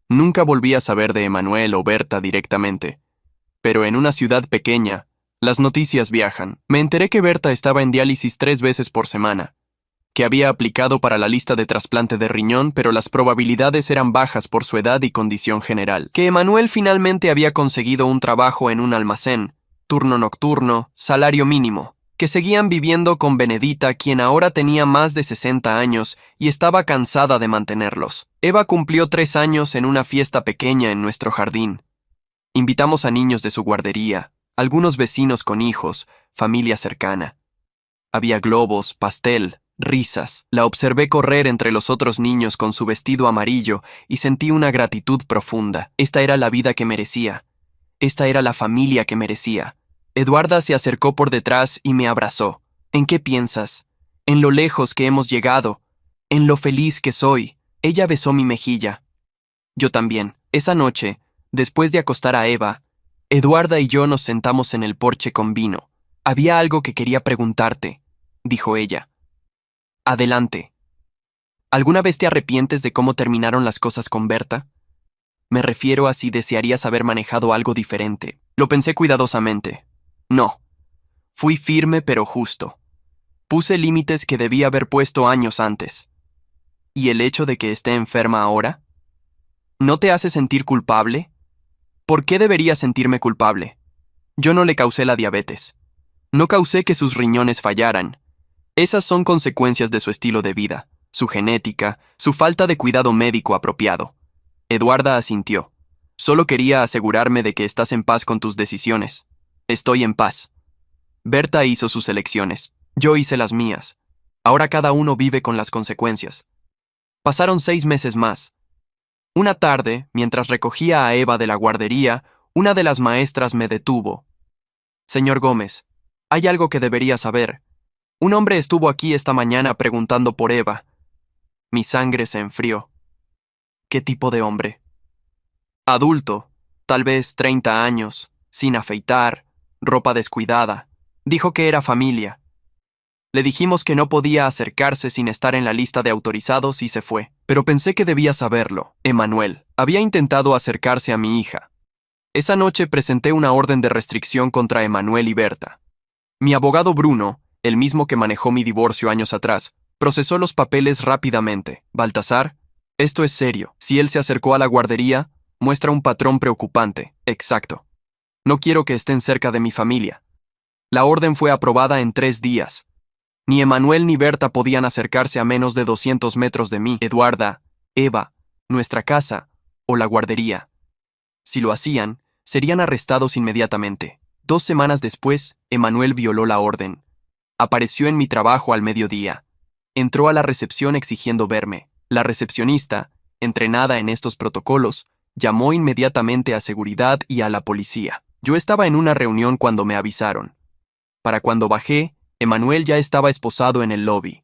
Nunca volví a saber de Emanuel o Berta directamente. Pero en una ciudad pequeña, las noticias viajan. Me enteré que Berta estaba en diálisis 3 veces por semana, que había aplicado para la lista de trasplante de riñón, pero las probabilidades eran bajas por su edad y condición general, que Emanuel finalmente había conseguido un trabajo en un almacén, turno nocturno, salario mínimo, que seguían viviendo con Benedita, quien ahora tenía más de 60 años y estaba cansada de mantenerlos. Eva cumplió 3 años en una fiesta pequeña en nuestro jardín. Invitamos a niños de su guardería, algunos vecinos con hijos, familia cercana. Había globos, pastel, risas. La observé correr entre los otros niños con su vestido amarillo y sentí una gratitud profunda. Esta era la vida que merecía. Esta era la familia que merecía. Eduarda se acercó por detrás y me abrazó. ¿En qué piensas? En lo lejos que hemos llegado. En lo feliz que soy. Ella besó mi mejilla. Yo también. Esa noche, después de acostar a Eva, Eduarda y yo nos sentamos en el porche con vino. Había algo que quería preguntarte, dijo ella. Adelante. ¿Alguna vez te arrepientes de cómo terminaron las cosas con Berta? Me refiero a si desearías haber manejado algo diferente. Lo pensé cuidadosamente. No. Fui firme pero justo. Puse límites que debía haber puesto años antes. ¿Y el hecho de que esté enferma ahora? ¿No te hace sentir culpable? ¿Por qué debería sentirme culpable? Yo no le causé la diabetes. No causé que sus riñones fallaran. Esas son consecuencias de su estilo de vida, su genética, su falta de cuidado médico apropiado. Eduarda asintió. Solo quería asegurarme de que estás en paz con tus decisiones. Estoy en paz. Berta hizo sus elecciones. Yo hice las mías. Ahora cada uno vive con las consecuencias. Pasaron 6 meses más. Una tarde, mientras recogía a Eva de la guardería, una de las maestras me detuvo. Señor Gómez, hay algo que debería saber. Un hombre estuvo aquí esta mañana preguntando por Eva. Mi sangre se enfrió. ¿Qué tipo de hombre? Adulto, tal vez 30 años, sin afeitar, ropa descuidada. Dijo que era familia. Le dijimos que no podía acercarse sin estar en la lista de autorizados y se fue. Pero pensé que debía saberlo. Emanuel había intentado acercarse a mi hija. Esa noche presenté una orden de restricción contra Emanuel y Berta. Mi abogado Bruno, el mismo que manejó mi divorcio años atrás, procesó los papeles rápidamente. Baltasar, esto es serio. Si él se acercó a la guardería, muestra un patrón preocupante. Exacto. No quiero que estén cerca de mi familia. La orden fue aprobada en 3 días. Ni Emanuel ni Berta podían acercarse a menos de 200 metros de mí, Eduarda, Eva, nuestra casa o la guardería. Si lo hacían, serían arrestados inmediatamente. 2 semanas después, Emanuel violó la orden. Apareció en mi trabajo al mediodía. Entró a la recepción exigiendo verme. La recepcionista, entrenada en estos protocolos, llamó inmediatamente a seguridad y a la policía. Yo estaba en una reunión cuando me avisaron. Para cuando bajé, Emanuel ya estaba esposado en el lobby.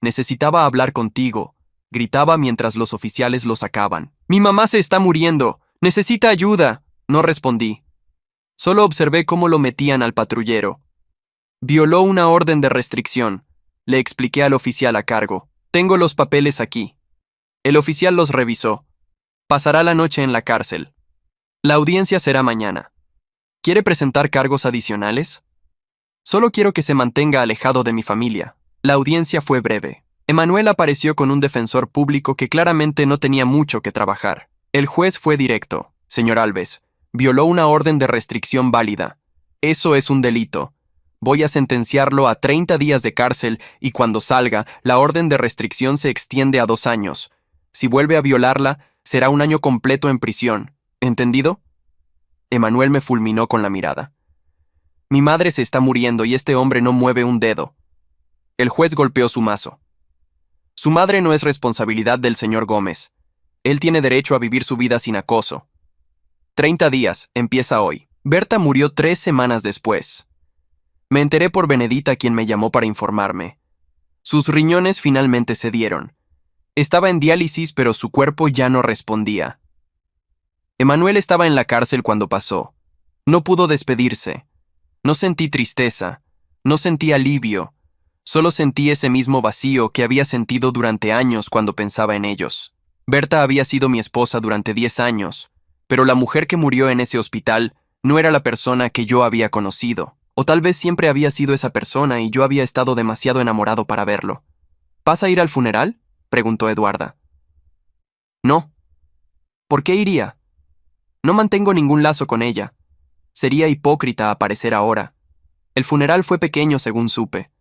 Necesitaba hablar contigo, gritaba mientras los oficiales lo sacaban. Mi mamá se está muriendo, necesita ayuda. No respondí. Solo observé cómo lo metían al patrullero. Violó una orden de restricción. Le expliqué al oficial a cargo. Tengo los papeles aquí. El oficial los revisó. Pasará la noche en la cárcel. La audiencia será mañana. ¿Quiere presentar cargos adicionales? Solo quiero que se mantenga alejado de mi familia. La audiencia fue breve. Emanuel apareció con un defensor público que claramente no tenía mucho que trabajar. El juez fue directo. Señor Alves, violó una orden de restricción válida. Eso es un delito. Voy a sentenciarlo a 30 días de cárcel y cuando salga, la orden de restricción se extiende a 2 años. Si vuelve a violarla, será 1 año completo en prisión. ¿Entendido? Emanuel me fulminó con la mirada. Mi madre se está muriendo y este hombre no mueve un dedo. El juez golpeó su mazo. Su madre no es responsabilidad del señor Gómez. Él tiene derecho a vivir su vida sin acoso. 30 días, empieza hoy. Berta murió 3 semanas después. Me enteré por Benedita, quien me llamó para informarme. Sus riñones finalmente cedieron. Estaba en diálisis, pero su cuerpo ya no respondía. Emanuel estaba en la cárcel cuando pasó. No pudo despedirse. No sentí tristeza, no sentí alivio, solo sentí ese mismo vacío que había sentido durante años cuando pensaba en ellos. Berta había sido mi esposa durante 10 años, pero la mujer que murió en ese hospital no era la persona que yo había conocido, o tal vez siempre había sido esa persona y yo había estado demasiado enamorado para verlo. ¿Vas a ir al funeral?, preguntó Eduarda. No. ¿Por qué iría? No mantengo ningún lazo con ella. Sería hipócrita aparecer ahora. El funeral fue pequeño según supe.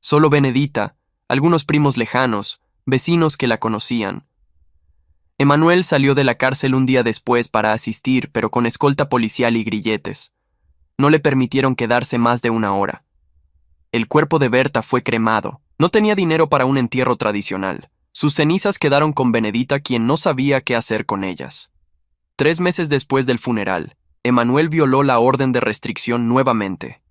Solo Benedita, algunos primos lejanos, vecinos que la conocían. Emanuel salió de la cárcel un día después para asistir, pero con escolta policial y grilletes. No le permitieron quedarse más de 1 hora. El cuerpo de Berta fue cremado. No tenía dinero para un entierro tradicional. Sus cenizas quedaron con Benedita, quien no sabía qué hacer con ellas. 3 meses después del funeral, Emanuel violó la orden de restricción nuevamente.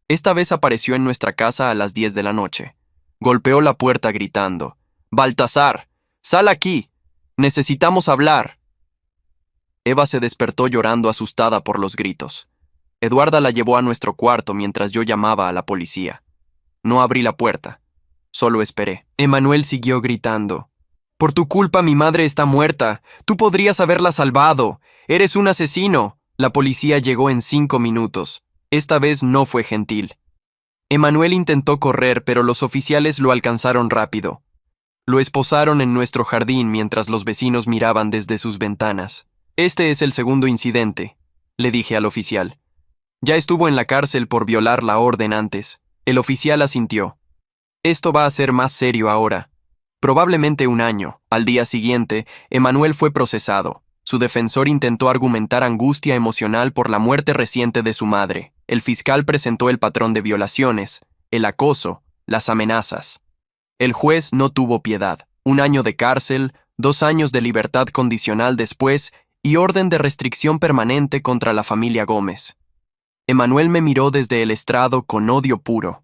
Esta vez apareció en nuestra casa a las 10 de la noche. Golpeó la puerta gritando: «Baltasar, sal aquí. Necesitamos hablar». Eva se despertó llorando asustada por los gritos. Eduarda la llevó a nuestro cuarto mientras yo llamaba a la policía. No abrí la puerta. Solo esperé. Emanuel siguió gritando: «Por tu culpa mi madre está muerta. Tú podrías haberla salvado. Eres un asesino». La policía llegó en 5 minutos. Esta vez no fue gentil. Emanuel intentó correr, pero los oficiales lo alcanzaron rápido. Lo esposaron en nuestro jardín mientras los vecinos miraban desde sus ventanas. «Este es el segundo incidente», le dije al oficial. «Ya estuvo en la cárcel por violar la orden antes». El oficial asintió. «Esto va a ser más serio ahora. Probablemente 1 año». Al día siguiente, Emanuel fue procesado. Su defensor intentó argumentar angustia emocional por la muerte reciente de su madre. El fiscal presentó el patrón de violaciones, el acoso, las amenazas. El juez no tuvo piedad. 1 año de cárcel, 2 años de libertad condicional después y orden de restricción permanente contra la familia Gómez. Emanuel me miró desde el estrado con odio puro.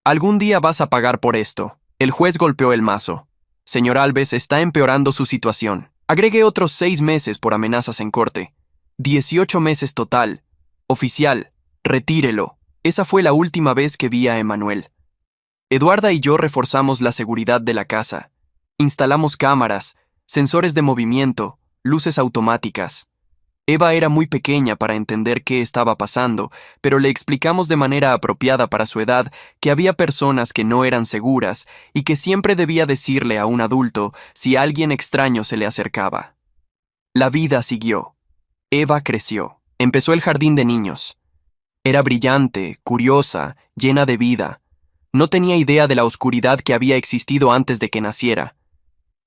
Algún día vas a pagar por esto. El juez golpeó el mazo. Señor Alves, está empeorando su situación. Agregué otros 6 meses por amenazas en corte. 18 meses total. Oficial, retírelo. Esa fue la última vez que vi a Emanuel. Eduarda y yo reforzamos la seguridad de la casa. Instalamos cámaras, sensores de movimiento, luces automáticas. Eva era muy pequeña para entender qué estaba pasando, pero le explicamos de manera apropiada para su edad que había personas que no eran seguras y que siempre debía decirle a un adulto si alguien extraño se le acercaba. La vida siguió. Eva creció. Empezó el jardín de niños. Era brillante, curiosa, llena de vida. No tenía idea de la oscuridad que había existido antes de que naciera.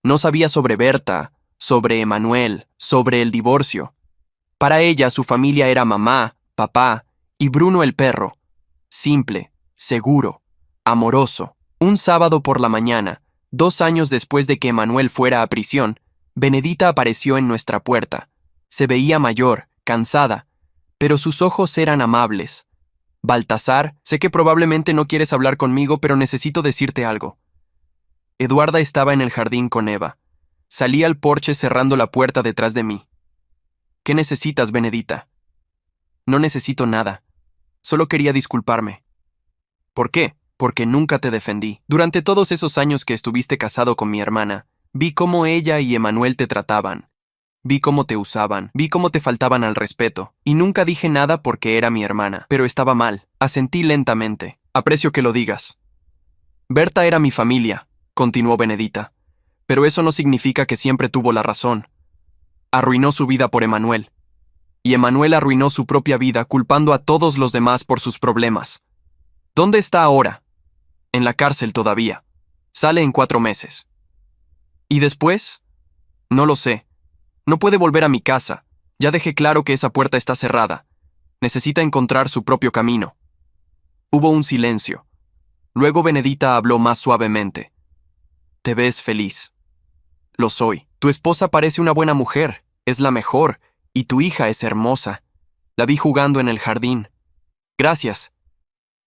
No sabía sobre Berta, sobre Emanuel, sobre el divorcio. Para ella, su familia era mamá, papá y Bruno el perro. Simple, seguro, amoroso. Un sábado por la mañana, 2 años después de que Emanuel fuera a prisión, Benedita apareció en nuestra puerta. Se veía mayor, cansada, pero sus ojos eran amables. Baltasar, sé que probablemente no quieres hablar conmigo, pero necesito decirte algo. Eduarda estaba en el jardín con Eva. Salí al porche cerrando la puerta detrás de mí. ¿Qué necesitas, Benedita? No necesito nada. Solo quería disculparme. ¿Por qué? Porque nunca te defendí. Durante todos esos años que estuviste casado con mi hermana, vi cómo ella y Emanuel te trataban. Vi cómo te usaban, vi cómo te faltaban al respeto, y nunca dije nada porque era mi hermana, pero estaba mal. Asentí lentamente. Aprecio que lo digas. Berta era mi familia, continuó Benedita, pero eso no significa que siempre tuvo la razón. Arruinó su vida por Emanuel. Y Emanuel arruinó su propia vida culpando a todos los demás por sus problemas. ¿Dónde está ahora? En la cárcel todavía. Sale en 4 meses. ¿Y después? No lo sé. No puede volver a mi casa. Ya dejé claro que esa puerta está cerrada. Necesita encontrar su propio camino. Hubo un silencio. Luego Benedita habló más suavemente. Te ves feliz. Lo soy. Tu esposa parece una buena mujer, es la mejor, y tu hija es hermosa. La vi jugando en el jardín. Gracias.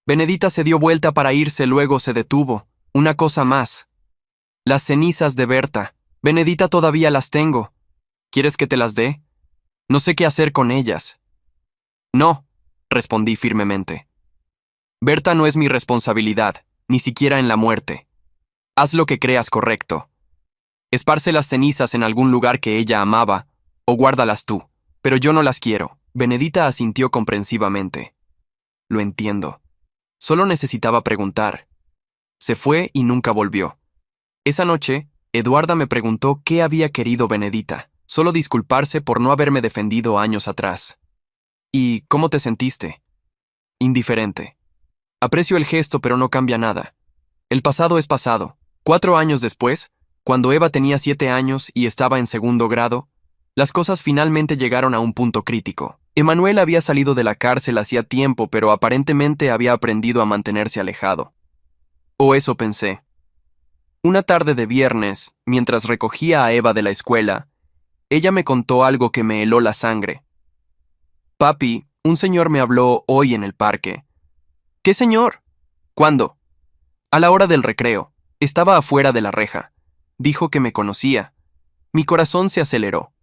Benedita se dio vuelta para irse, luego se detuvo. Una cosa más. Las cenizas de Berta. Benedita, todavía las tengo. ¿Quieres que te las dé? No sé qué hacer con ellas. No, respondí firmemente. Berta no es mi responsabilidad, ni siquiera en la muerte. Haz lo que creas correcto. Esparce las cenizas en algún lugar que ella amaba, o guárdalas tú, pero yo no las quiero. Benedita asintió comprensivamente. Lo entiendo. Solo necesitaba preguntar. Se fue y nunca volvió. Esa noche, Eduarda me preguntó qué había querido Benedita, solo disculparse por no haberme defendido años atrás. ¿Y cómo te sentiste? Indiferente. Aprecio el gesto, pero no cambia nada. El pasado es pasado. 4 años después, cuando Eva tenía 7 años y estaba en 2º grado, las cosas finalmente llegaron a un punto crítico. Emanuel había salido de la cárcel hacía tiempo, pero aparentemente había aprendido a mantenerse alejado. O eso pensé. Una tarde de viernes, mientras recogía a Eva de la escuela, ella me contó algo que me heló la sangre. Papi, un señor me habló hoy en el parque. ¿Qué señor? ¿Cuándo? A la hora del recreo. Estaba afuera de la reja. Dijo que me conocía. Mi corazón se aceleró.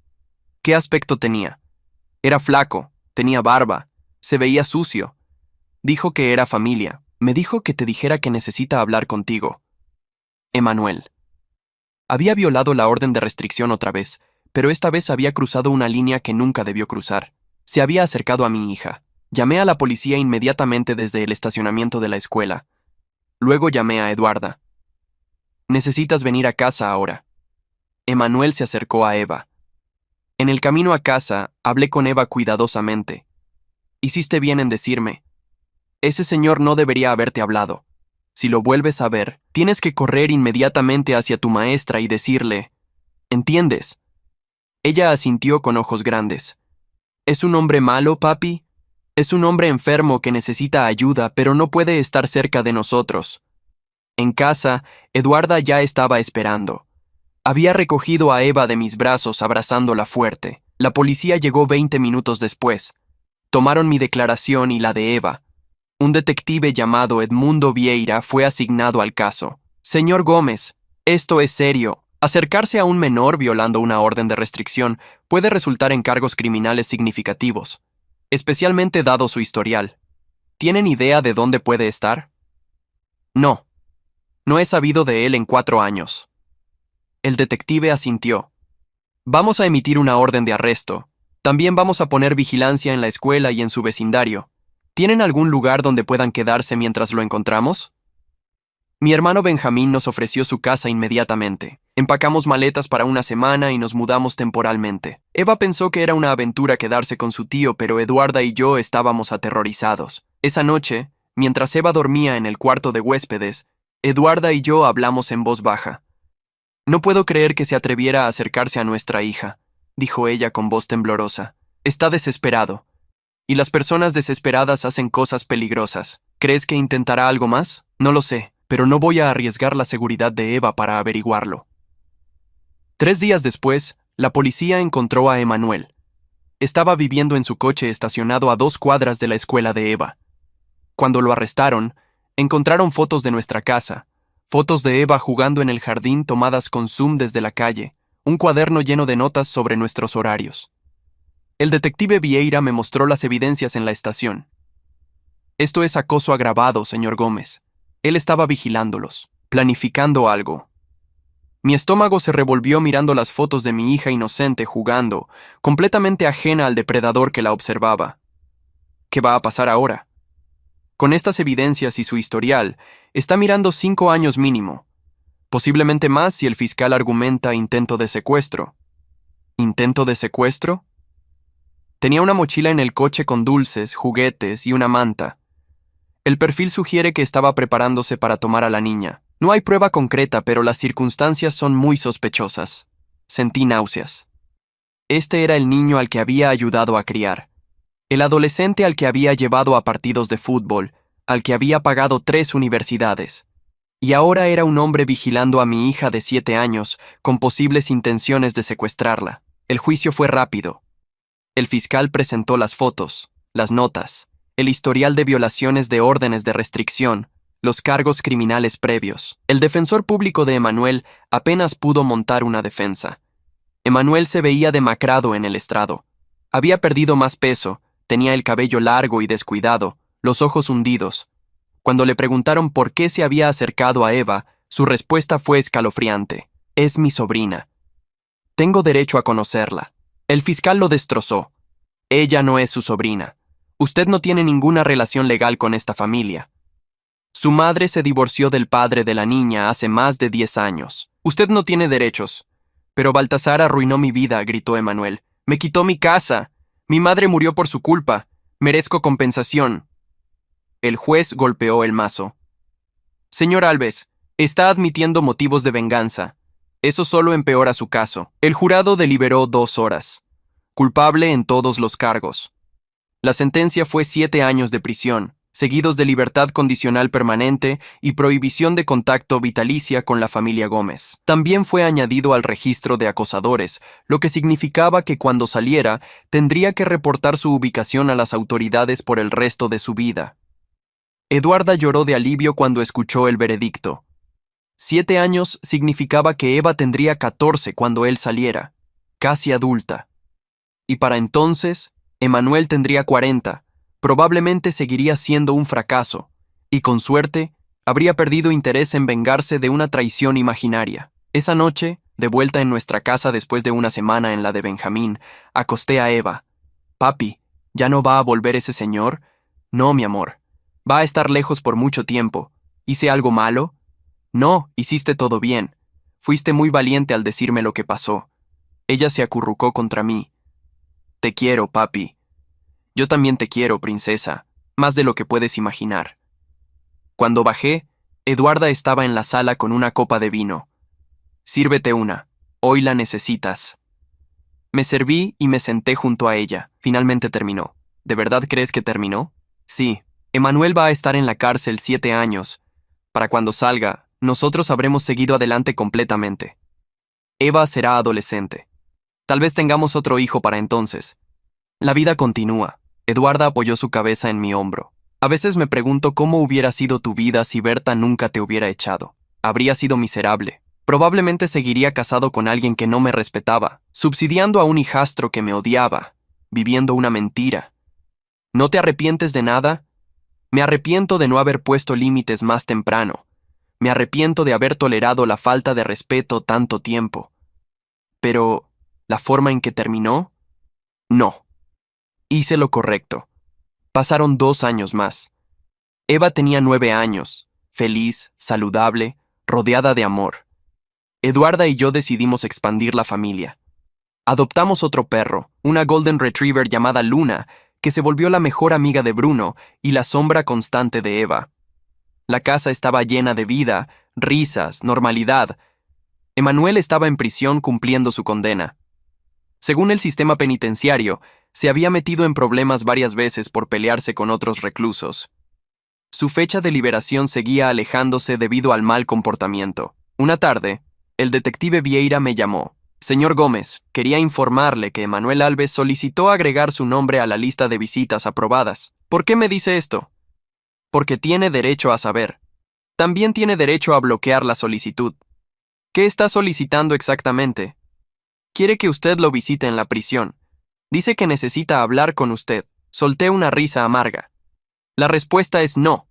¿Qué aspecto tenía? Era flaco, tenía barba, se veía sucio. Dijo que era familia. Me dijo que te dijera que necesita hablar contigo. Emanuel. Había violado la orden de restricción otra vez, pero esta vez había cruzado una línea que nunca debió cruzar. Se había acercado a mi hija. Llamé a la policía inmediatamente desde el estacionamiento de la escuela. Luego llamé a Eduarda. Necesitas venir a casa ahora. Emanuel se acercó a Eva. En el camino a casa, hablé con Eva cuidadosamente. Hiciste bien en decirme. Ese señor no debería haberte hablado. Si lo vuelves a ver, tienes que correr inmediatamente hacia tu maestra y decirle, ¿entiendes? Ella asintió con ojos grandes. ¿Es un hombre malo, papi? Es un hombre enfermo que necesita ayuda, pero no puede estar cerca de nosotros. En casa, Eduarda ya estaba esperando. Había recogido a Eva de mis brazos abrazándola fuerte. La policía llegó 20 minutos después. Tomaron mi declaración y la de Eva. Un detective llamado Edmundo Vieira fue asignado al caso. Señor Gómez, esto es serio. Acercarse a un menor violando una orden de restricción puede resultar en cargos criminales significativos, especialmente dado su historial. ¿Tienen idea de dónde puede estar? No. No he sabido de él en 4 años. El detective asintió. Vamos a emitir una orden de arresto. También vamos a poner vigilancia en la escuela y en su vecindario. ¿Tienen algún lugar donde puedan quedarse mientras lo encontramos? Mi hermano Benjamín nos ofreció su casa inmediatamente. Empacamos maletas para una semana y nos mudamos temporalmente. Eva pensó que era una aventura quedarse con su tío, pero Eduarda y yo estábamos aterrorizados. Esa noche, mientras Eva dormía en el cuarto de huéspedes, Eduarda y yo hablamos en voz baja. No puedo creer que se atreviera a acercarse a nuestra hija, dijo ella con voz temblorosa. Está desesperado. Y las personas desesperadas hacen cosas peligrosas. ¿Crees que intentará algo más? No lo sé, pero no voy a arriesgar la seguridad de Eva para averiguarlo. 3 días después, la policía encontró a Emanuel. Estaba viviendo en su coche estacionado a 2 cuadras de la escuela de Eva. Cuando lo arrestaron, encontraron fotos de nuestra casa, fotos de Eva jugando en el jardín tomadas con zoom desde la calle, un cuaderno lleno de notas sobre nuestros horarios. El detective Vieira me mostró las evidencias en la estación. Esto es acoso agravado, señor Gómez. Él estaba vigilándolos, planificando algo. Mi estómago se revolvió mirando las fotos de mi hija inocente jugando, completamente ajena al depredador que la observaba. ¿Qué va a pasar ahora? Con estas evidencias y su historial, está mirando 5 años mínimo. Posiblemente más si el fiscal argumenta intento de secuestro. ¿Intento de secuestro? Tenía una mochila en el coche con dulces, juguetes y una manta. El perfil sugiere que estaba preparándose para tomar a la niña. No hay prueba concreta, pero las circunstancias son muy sospechosas. Sentí náuseas. Este era el niño al que había ayudado a criar. El adolescente al que había llevado a partidos de fútbol, al que había pagado 3 universidades. Y ahora era un hombre vigilando a mi hija de 7 años, con posibles intenciones de secuestrarla. El juicio fue rápido. El fiscal presentó las fotos, las notas, el historial de violaciones de órdenes de restricción, los cargos criminales previos. El defensor público de Emanuel apenas pudo montar una defensa. Emanuel se veía demacrado en el estrado. Había perdido más peso, tenía el cabello largo y descuidado, los ojos hundidos. Cuando le preguntaron por qué se había acercado a Eva, su respuesta fue escalofriante. Es mi sobrina. Tengo derecho a conocerla. El fiscal lo destrozó. Ella no es su sobrina. Usted no tiene ninguna relación legal con esta familia. Su madre se divorció del padre de la niña hace más de 10 años. Usted no tiene derechos. Pero Baltasar arruinó mi vida, gritó Emanuel. Me quitó mi casa. Mi madre murió por su culpa. Merezco compensación. El juez golpeó el mazo. Señor Alves, está admitiendo motivos de venganza. Eso solo empeora su caso. El jurado deliberó 2 horas. Culpable en todos los cargos. La sentencia fue 7 años de prisión, seguidos de libertad condicional permanente y prohibición de contacto vitalicia con la familia Gómez. También fue añadido al registro de acosadores, lo que significaba que cuando saliera tendría que reportar su ubicación a las autoridades por el resto de su vida. Eduarda lloró de alivio cuando escuchó el veredicto. 7 años significaba que Eva tendría 14 cuando él saliera, casi adulta. Y para entonces, Emanuel tendría 40, probablemente seguiría siendo un fracaso, y con suerte, habría perdido interés en vengarse de una traición imaginaria. Esa noche, de vuelta en nuestra casa después de una semana en la de Benjamín, acosté a Eva. Papi, ¿ya no va a volver ese señor? No, mi amor. Va a estar lejos por mucho tiempo. ¿Hice algo malo? No, hiciste todo bien. Fuiste muy valiente al decirme lo que pasó. Ella se acurrucó contra mí. Te quiero, papi. Yo también te quiero, princesa, más de lo que puedes imaginar. Cuando bajé, Eduarda estaba en la sala con una copa de vino. Sírvete una, hoy la necesitas. Me serví y me senté junto a ella. Finalmente terminó. ¿De verdad crees que terminó? Sí. Emanuel va a estar en la cárcel 7 años. Para cuando salga, nosotros habremos seguido adelante completamente. Eva será adolescente. Tal vez tengamos otro hijo para entonces. La vida continúa. Eduarda apoyó su cabeza en mi hombro. A veces me pregunto cómo hubiera sido tu vida si Berta nunca te hubiera echado. Habría sido miserable. Probablemente seguiría casado con alguien que no me respetaba, subsidiando a un hijastro que me odiaba, viviendo una mentira. ¿No te arrepientes de nada? Me arrepiento de no haber puesto límites más temprano. Me arrepiento de haber tolerado la falta de respeto tanto tiempo. Pero, ¿la forma en que terminó? No. Hice lo correcto. Pasaron 2 años más. Eva tenía 9 años, feliz, saludable, rodeada de amor. Eduarda y yo decidimos expandir la familia. Adoptamos otro perro, una Golden Retriever llamada Luna, que se volvió la mejor amiga de Bruno y la sombra constante de Eva. La casa estaba llena de vida, risas, normalidad. Emanuel estaba en prisión cumpliendo su condena. Según el sistema penitenciario, se había metido en problemas varias veces por pelearse con otros reclusos. Su fecha de liberación seguía alejándose debido al mal comportamiento. Una tarde, el detective Vieira me llamó. Señor Gómez, quería informarle que Emanuel Alves solicitó agregar su nombre a la lista de visitas aprobadas. ¿Por qué me dice esto? Porque tiene derecho a saber. También tiene derecho a bloquear la solicitud. ¿Qué está solicitando exactamente? Quiere que usted lo visite en la prisión. Dice que necesita hablar con usted. Solté una risa amarga. La respuesta es no.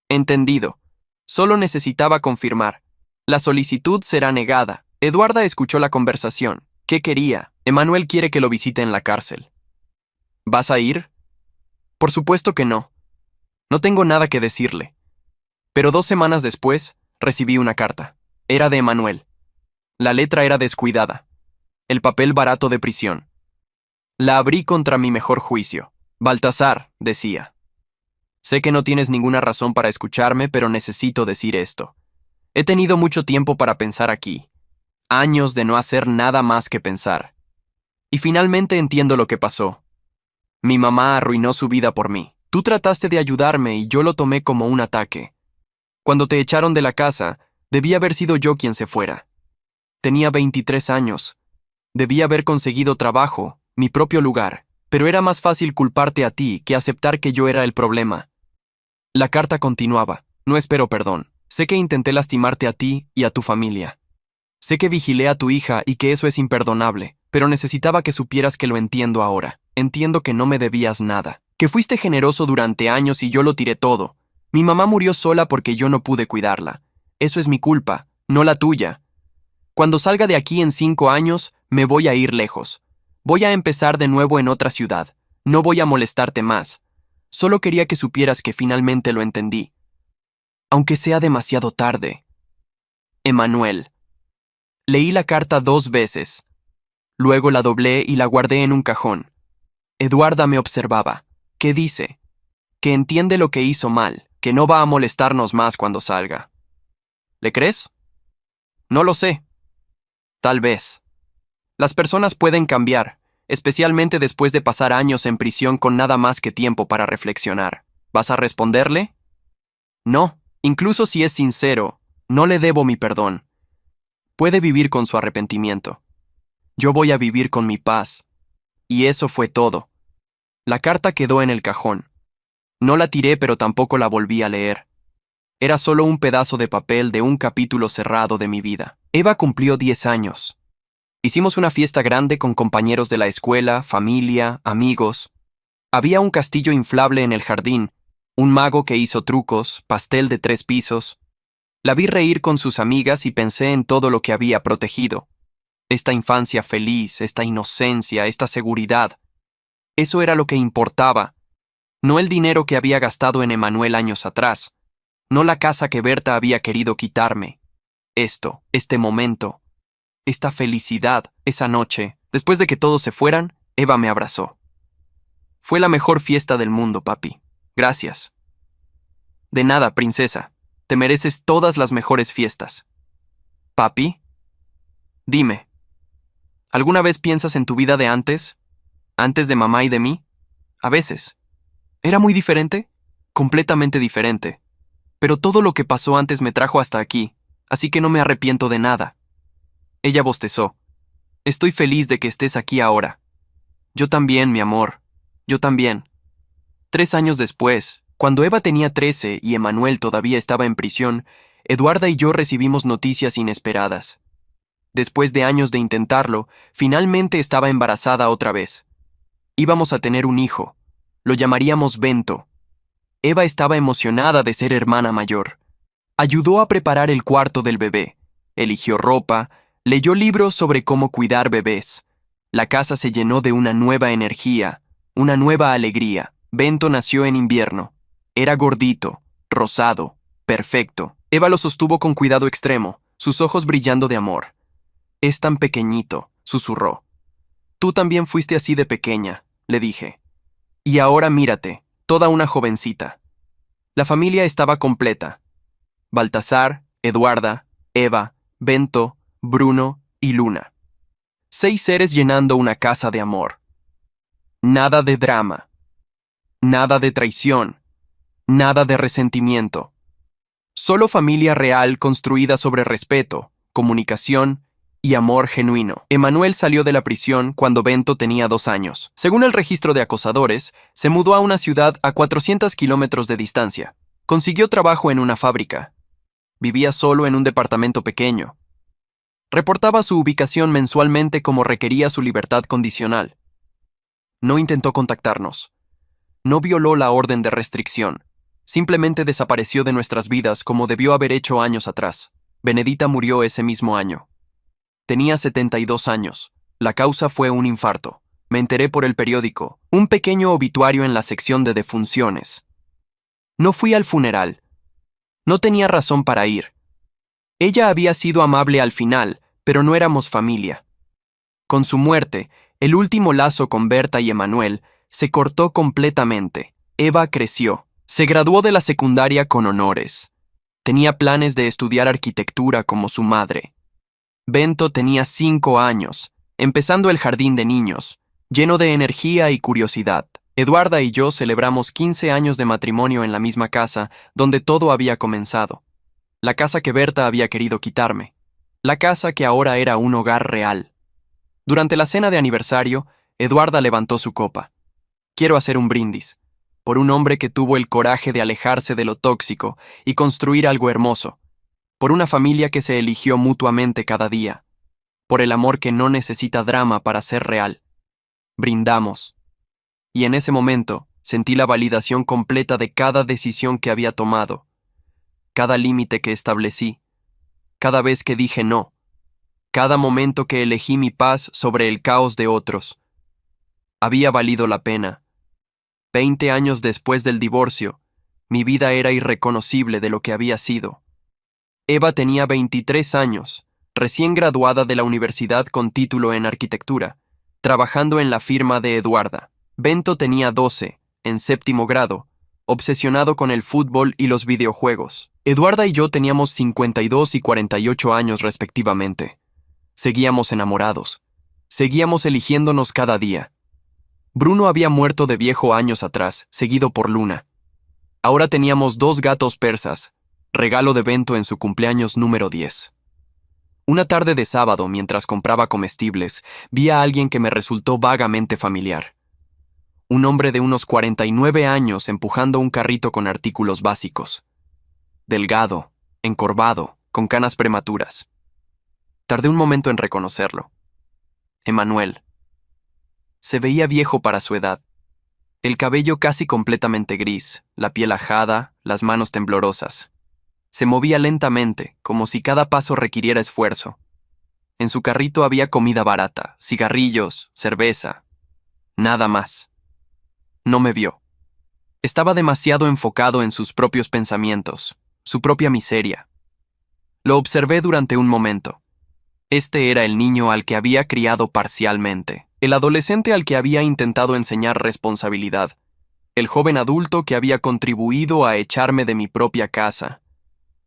Entendido. Solo necesitaba confirmar. La solicitud será negada. Eduarda escuchó la conversación. ¿Qué quería? Emanuel quiere que lo visite en la cárcel. ¿Vas a ir? Por supuesto que no. No tengo nada que decirle. Pero 2 semanas después, recibí una carta. Era de Emanuel. La letra era descuidada. El papel barato de prisión. La abrí contra mi mejor juicio. Baltasar, decía. Sé que no tienes ninguna razón para escucharme, pero necesito decir esto. He tenido mucho tiempo para pensar aquí. Años de no hacer nada más que pensar. Y finalmente entiendo lo que pasó. Mi mamá arruinó su vida por mí. Tú trataste de ayudarme y yo lo tomé como un ataque. Cuando te echaron de la casa, debí haber sido yo quien se fuera. Tenía 23 años. Debí haber conseguido trabajo, mi propio lugar, pero era más fácil culparte a ti que aceptar que yo era el problema. La carta continuaba. No espero perdón. Sé que intenté lastimarte a ti y a tu familia. Sé que vigilé a tu hija y que eso es imperdonable, pero necesitaba que supieras que lo entiendo ahora. Entiendo que no me debías nada, que fuiste generoso durante años y yo lo tiré todo. Mi mamá murió sola porque yo no pude cuidarla. Eso es mi culpa, no la tuya. Cuando salga de aquí en 5 años, me voy a ir lejos. Voy a empezar de nuevo en otra ciudad. No voy a molestarte más. Solo quería que supieras que finalmente lo entendí. Aunque sea demasiado tarde. Emanuel. Leí la carta 2 veces. Luego la doblé y la guardé en un cajón. Eduarda me observaba. ¿Qué dice? Que entiende lo que hizo mal, que no va a molestarnos más cuando salga. ¿Le crees? No lo sé. Tal vez. Las personas pueden cambiar, especialmente después de pasar años en prisión con nada más que tiempo para reflexionar. ¿Vas a responderle? No, incluso si es sincero, no le debo mi perdón. Puede vivir con su arrepentimiento. Yo voy a vivir con mi paz. Y eso fue todo. La carta quedó en el cajón. No la tiré, pero tampoco la volví a leer. Era solo un pedazo de papel de un capítulo cerrado de mi vida. Eva cumplió 10 años. Hicimos una fiesta grande con compañeros de la escuela, familia, amigos. Había un castillo inflable en el jardín, un mago que hizo trucos, pastel de 3 pisos. La vi reír con sus amigas y pensé en todo lo que había protegido. Esta infancia feliz, esta inocencia, esta seguridad. Eso era lo que importaba. No el dinero que había gastado en Emanuel años atrás. No la casa que Berta había querido quitarme. Esto, este momento, esta felicidad, esa noche, después de que todos se fueran, Eva me abrazó. Fue la mejor fiesta del mundo, papi. Gracias. De nada, princesa. Te mereces todas las mejores fiestas. ¿Papi? Dime, ¿alguna vez piensas en tu vida de antes? ¿Antes de mamá y de mí? A veces. ¿Era muy diferente? Completamente diferente. Pero todo lo que pasó antes me trajo hasta aquí, así que no me arrepiento de nada. Ella bostezó. Estoy feliz de que estés aquí ahora. Yo también, mi amor. Yo también. 3 años después, cuando Eva tenía 13 y Emanuel todavía estaba en prisión, Eduarda y yo recibimos noticias inesperadas. Después de años de intentarlo, finalmente estaba embarazada otra vez. Íbamos a tener un hijo. Lo llamaríamos Bento. Eva estaba emocionada de ser hermana mayor. Ayudó a preparar el cuarto del bebé. Eligió ropa, leyó libros sobre cómo cuidar bebés. La casa se llenó de una nueva energía, una nueva alegría. Bento nació en invierno. Era gordito, rosado, perfecto. Eva lo sostuvo con cuidado extremo, sus ojos brillando de amor. Es tan pequeñito, susurró. Tú también fuiste así de pequeña, le dije. Y ahora mírate, toda una jovencita. La familia estaba completa. Baltasar, Eduarda, Eva, Bento, Bruno y Luna. 6 seres llenando una casa de amor. Nada de drama. Nada de traición. Nada de resentimiento. Solo familia real construida sobre respeto, comunicación y amor genuino. Emanuel salió de la prisión cuando Bento tenía 2 años. Según el registro de acosadores, se mudó a una ciudad a 400 kilómetros de distancia. Consiguió trabajo en una fábrica. Vivía solo en un departamento pequeño. Reportaba su ubicación mensualmente como requería su libertad condicional. No intentó contactarnos. No violó la orden de restricción. Simplemente desapareció de nuestras vidas como debió haber hecho años atrás. Benedita murió ese mismo año. Tenía 72 años. La causa fue un infarto. Me enteré por el periódico, un pequeño obituario en la sección de defunciones. No fui al funeral. No tenía razón para ir. Ella había sido amable al final, pero no éramos familia. Con su muerte, el último lazo con Berta y Emanuel se cortó completamente. Eva creció. Se graduó de la secundaria con honores. Tenía planes de estudiar arquitectura como su madre. Bento tenía 5 años, empezando el jardín de niños, lleno de energía y curiosidad. Eduarda y yo celebramos 15 años de matrimonio en la misma casa donde todo había comenzado. La casa que Berta había querido quitarme. La casa que ahora era un hogar real. Durante la cena de aniversario, Eduarda levantó su copa. Quiero hacer un brindis. Por un hombre que tuvo el coraje de alejarse de lo tóxico y construir algo hermoso. Por una familia que se eligió mutuamente cada día. Por el amor que no necesita drama para ser real. Brindamos. Y en ese momento sentí la validación completa de cada decisión que había tomado. Cada límite que establecí. Cada vez que dije no. Cada momento que elegí mi paz sobre el caos de otros. Había valido la pena. 20 años después del divorcio, mi vida era irreconocible de lo que había sido. Eva tenía 23 años, recién graduada de la universidad con título en arquitectura, trabajando en la firma de Eduarda. Bento tenía 12, en 7º grado, obsesionado con el fútbol y los videojuegos. Eduarda y yo teníamos 52 y 48 años respectivamente. Seguíamos enamorados. Seguíamos eligiéndonos cada día. Bruno había muerto de viejo años atrás, seguido por Luna. Ahora teníamos 2 gatos persas, regalo de Bento en su cumpleaños número 10. Una tarde de sábado, mientras compraba comestibles, vi a alguien que me resultó vagamente familiar. Un hombre de unos 49 años empujando un carrito con artículos básicos. Delgado, encorvado, con canas prematuras. Tardé un momento en reconocerlo. Emanuel. Se veía viejo para su edad. El cabello casi completamente gris, la piel ajada, las manos temblorosas. Se movía lentamente, como si cada paso requiriera esfuerzo. En su carrito había comida barata, cigarrillos, cerveza. Nada más. No me vio. Estaba demasiado enfocado en sus propios pensamientos, su propia miseria. Lo observé durante un momento. Este era el niño al que había criado parcialmente, el adolescente al que había intentado enseñar responsabilidad, el joven adulto que había contribuido a echarme de mi propia casa,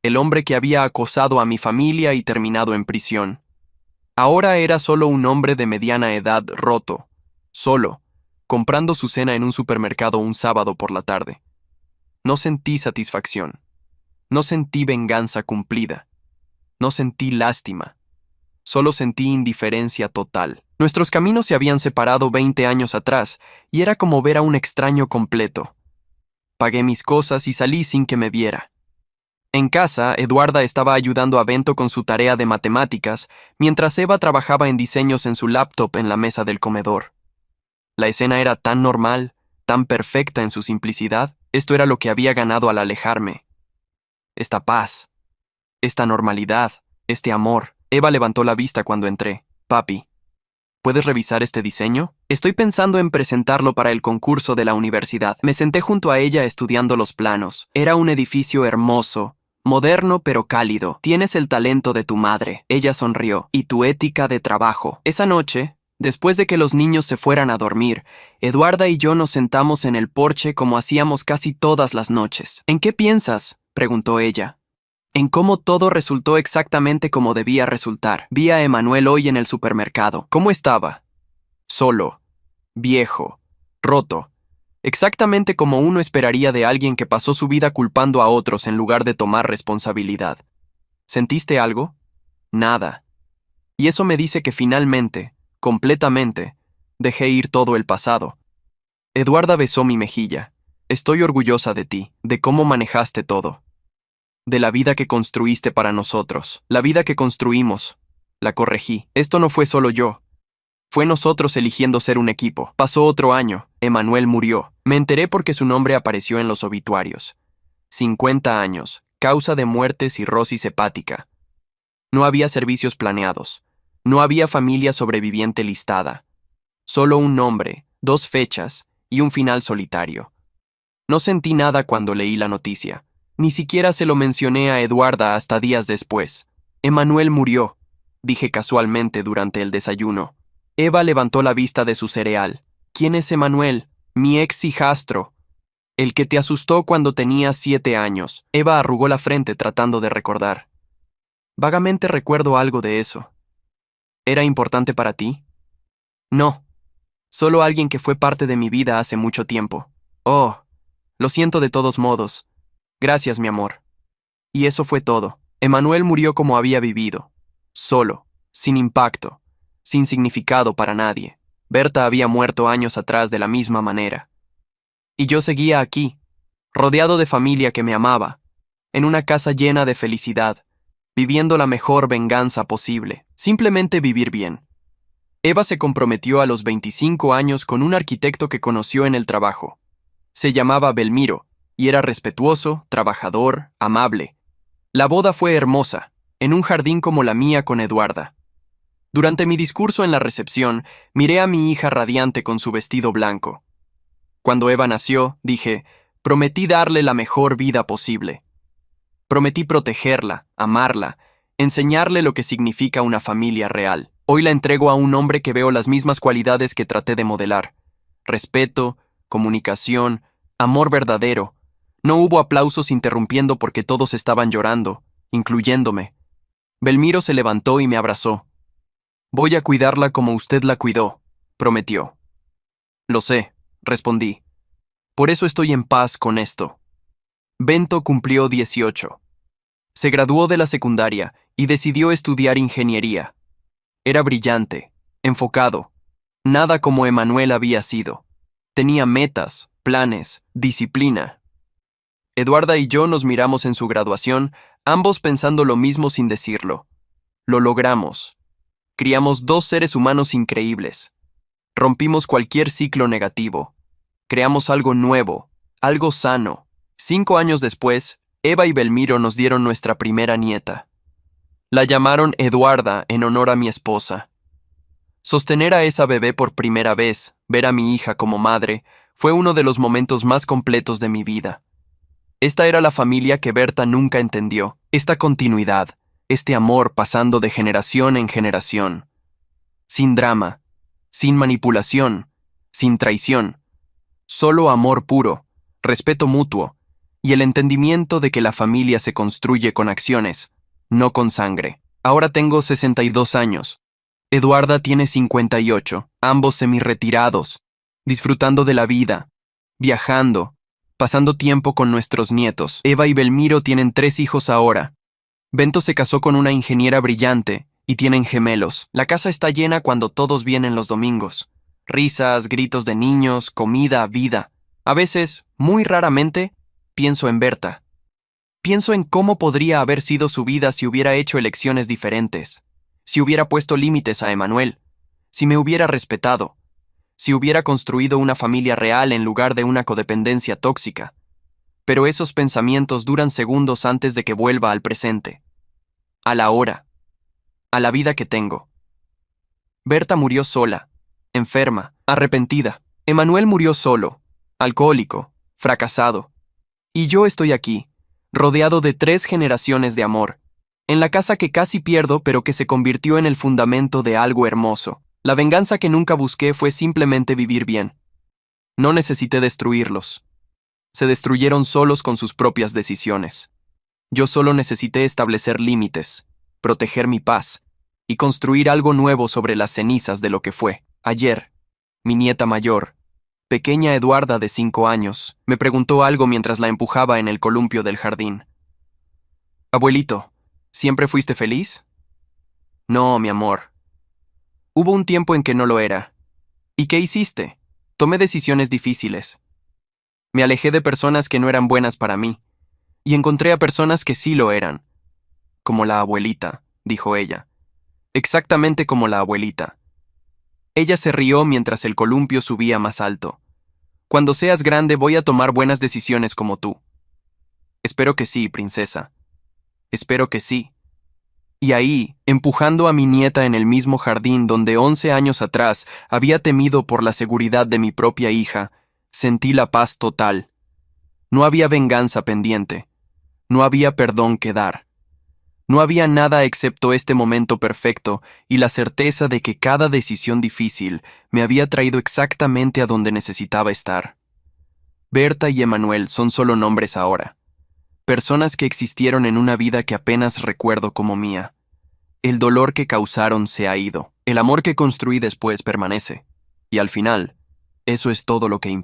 el hombre que había acosado a mi familia y terminado en prisión. Ahora era solo un hombre de mediana edad roto, solo, comprando su cena en un supermercado un sábado por la tarde. No sentí satisfacción. No sentí venganza cumplida. No sentí lástima. Solo sentí indiferencia total. Nuestros caminos se habían separado 20 años atrás, y era como ver a un extraño completo. Pagué mis cosas y salí sin que me viera. En casa, Eduarda estaba ayudando a Bento con su tarea de matemáticas, mientras Eva trabajaba en diseños en su laptop en la mesa del comedor. La escena era tan normal, tan perfecta en su simplicidad. Esto era lo que había ganado al alejarme. Esta paz, esta normalidad, este amor. Eva levantó la vista cuando entré. Papi, ¿puedes revisar este diseño? Estoy pensando en presentarlo para el concurso de la universidad. Me senté junto a ella estudiando los planos. Era un edificio hermoso, moderno pero cálido. Tienes el talento de tu madre. Ella sonrió. Y tu ética de trabajo. Esa noche, después de que los niños se fueran a dormir, Eduarda y yo nos sentamos en el porche como hacíamos casi todas las noches. ¿En qué piensas?, preguntó ella. En cómo todo resultó exactamente como debía resultar. Vi a Emanuel hoy en el supermercado. ¿Cómo estaba? Solo, viejo, roto. Exactamente como uno esperaría de alguien que pasó su vida culpando a otros en lugar de tomar responsabilidad. ¿Sentiste algo? Nada. Y eso me dice que finalmente, completamente, dejé ir todo el pasado. Eduarda besó mi mejilla. Estoy orgullosa de ti, de cómo manejaste todo. De la vida que construiste para nosotros, la vida que construimos. La corregí. Esto no fue solo yo. Fue nosotros eligiendo ser un equipo. Pasó otro año. Emanuel murió. Me enteré porque su nombre apareció en los obituarios. 50 años. Causa de muerte cirrosis hepática. No había servicios planeados. No había familia sobreviviente listada. Solo un nombre, 2 fechas y un final solitario. No sentí nada cuando leí la noticia. Ni siquiera se lo mencioné a Eduarda hasta días después. Emanuel murió, dije casualmente durante el desayuno. Eva levantó la vista de su cereal. ¿Quién es Emanuel? Mi ex hijastro. El que te asustó cuando tenías 7 años. Eva arrugó la frente tratando de recordar. Vagamente recuerdo algo de eso. ¿Era importante para ti? No. Solo alguien que fue parte de mi vida hace mucho tiempo. Oh, lo siento de todos modos. Gracias, mi amor. Y eso fue todo. Emanuel murió como había vivido. Solo, sin impacto, sin significado para nadie. Berta había muerto años atrás de la misma manera. Y yo seguía aquí, rodeado de familia que me amaba, en una casa llena de felicidad, viviendo la mejor venganza posible, simplemente vivir bien. Eva se comprometió a los 25 años con un arquitecto que conoció en el trabajo. Se llamaba Belmiro, y era respetuoso, trabajador, amable. La boda fue hermosa, en un jardín como la mía con Eduarda. Durante mi discurso en la recepción, miré a mi hija radiante con su vestido blanco. Cuando Eva nació, dije, prometí darle la mejor vida posible. Prometí protegerla, amarla, enseñarle lo que significa una familia real. Hoy la entrego a un hombre que veo las mismas cualidades que traté de modelar. Respeto, comunicación, amor verdadero. No hubo aplausos interrumpiendo porque todos estaban llorando, incluyéndome. Belmiro se levantó y me abrazó. Voy a cuidarla como usted la cuidó, prometió. Lo sé, respondí. Por eso estoy en paz con esto. Bento cumplió 18. Se graduó de la secundaria y decidió estudiar ingeniería. Era brillante, enfocado, nada como Emanuel había sido. Tenía metas, planes, disciplina. Eduarda y yo nos miramos en su graduación, ambos pensando lo mismo sin decirlo. Lo logramos. Criamos 2 seres humanos increíbles. Rompimos cualquier ciclo negativo. Creamos algo nuevo, algo sano. 5 años después, Eva y Belmiro nos dieron nuestra primera nieta. La llamaron Eduarda en honor a mi esposa. Sostener a esa bebé por primera vez, ver a mi hija como madre, fue uno de los momentos más completos de mi vida. Esta era la familia que Berta nunca entendió, esta continuidad, este amor pasando de generación en generación. Sin drama, sin manipulación, sin traición. Solo amor puro, respeto mutuo y el entendimiento de que la familia se construye con acciones, no con sangre. Ahora tengo 62 años. Eduarda tiene 58, ambos semirretirados, disfrutando de la vida, viajando, pasando tiempo con nuestros nietos. Eva y Belmiro tienen 3 hijos ahora. Bento se casó con una ingeniera brillante Y tienen gemelos. La casa está llena cuando todos vienen los domingos. Risas, gritos de niños, comida, vida. A veces, muy raramente, pienso en Berta. Pienso en cómo podría haber sido su vida si hubiera hecho elecciones diferentes, si hubiera puesto límites a Emanuel, si me hubiera respetado, si hubiera construido una familia real en lugar de una codependencia tóxica. Pero esos pensamientos duran segundos antes de que vuelva al presente, a la hora, a la vida que tengo. Berta murió sola, enferma, arrepentida. Emanuel murió solo, alcohólico, fracasado. Y yo estoy aquí, rodeado de 3 generaciones de amor, en la casa que casi pierdo pero que se convirtió en el fundamento de algo hermoso. La venganza que nunca busqué fue simplemente vivir bien. No necesité destruirlos. Se destruyeron solos con sus propias decisiones. Yo solo necesité establecer límites, proteger mi paz y construir algo nuevo sobre las cenizas de lo que fue. Ayer, mi nieta mayor, pequeña Eduarda de 5 años, me preguntó algo mientras la empujaba en el columpio del jardín. Abuelito, ¿siempre fuiste feliz? No, mi amor. Hubo un tiempo en que no lo era. ¿Y qué hiciste? Tomé decisiones difíciles. Me alejé de personas que no eran buenas para mí, y encontré a personas que sí lo eran. Como la abuelita, dijo ella. Exactamente como la abuelita. Ella se rió mientras el columpio subía más alto. Cuando seas grande voy a tomar buenas decisiones como tú. Espero que sí, princesa. Espero que sí. Y ahí, empujando a mi nieta en el mismo jardín donde 11 años atrás había temido por la seguridad de mi propia hija, sentí la paz total. No había venganza pendiente. No había perdón que dar. No había nada excepto este momento perfecto y la certeza de que cada decisión difícil me había traído exactamente a donde necesitaba estar. Berta y Emanuel son solo nombres ahora. Personas que existieron en una vida que apenas recuerdo como mía. El dolor que causaron se ha ido. El amor que construí después permanece. Y al final, eso es todo lo que importa.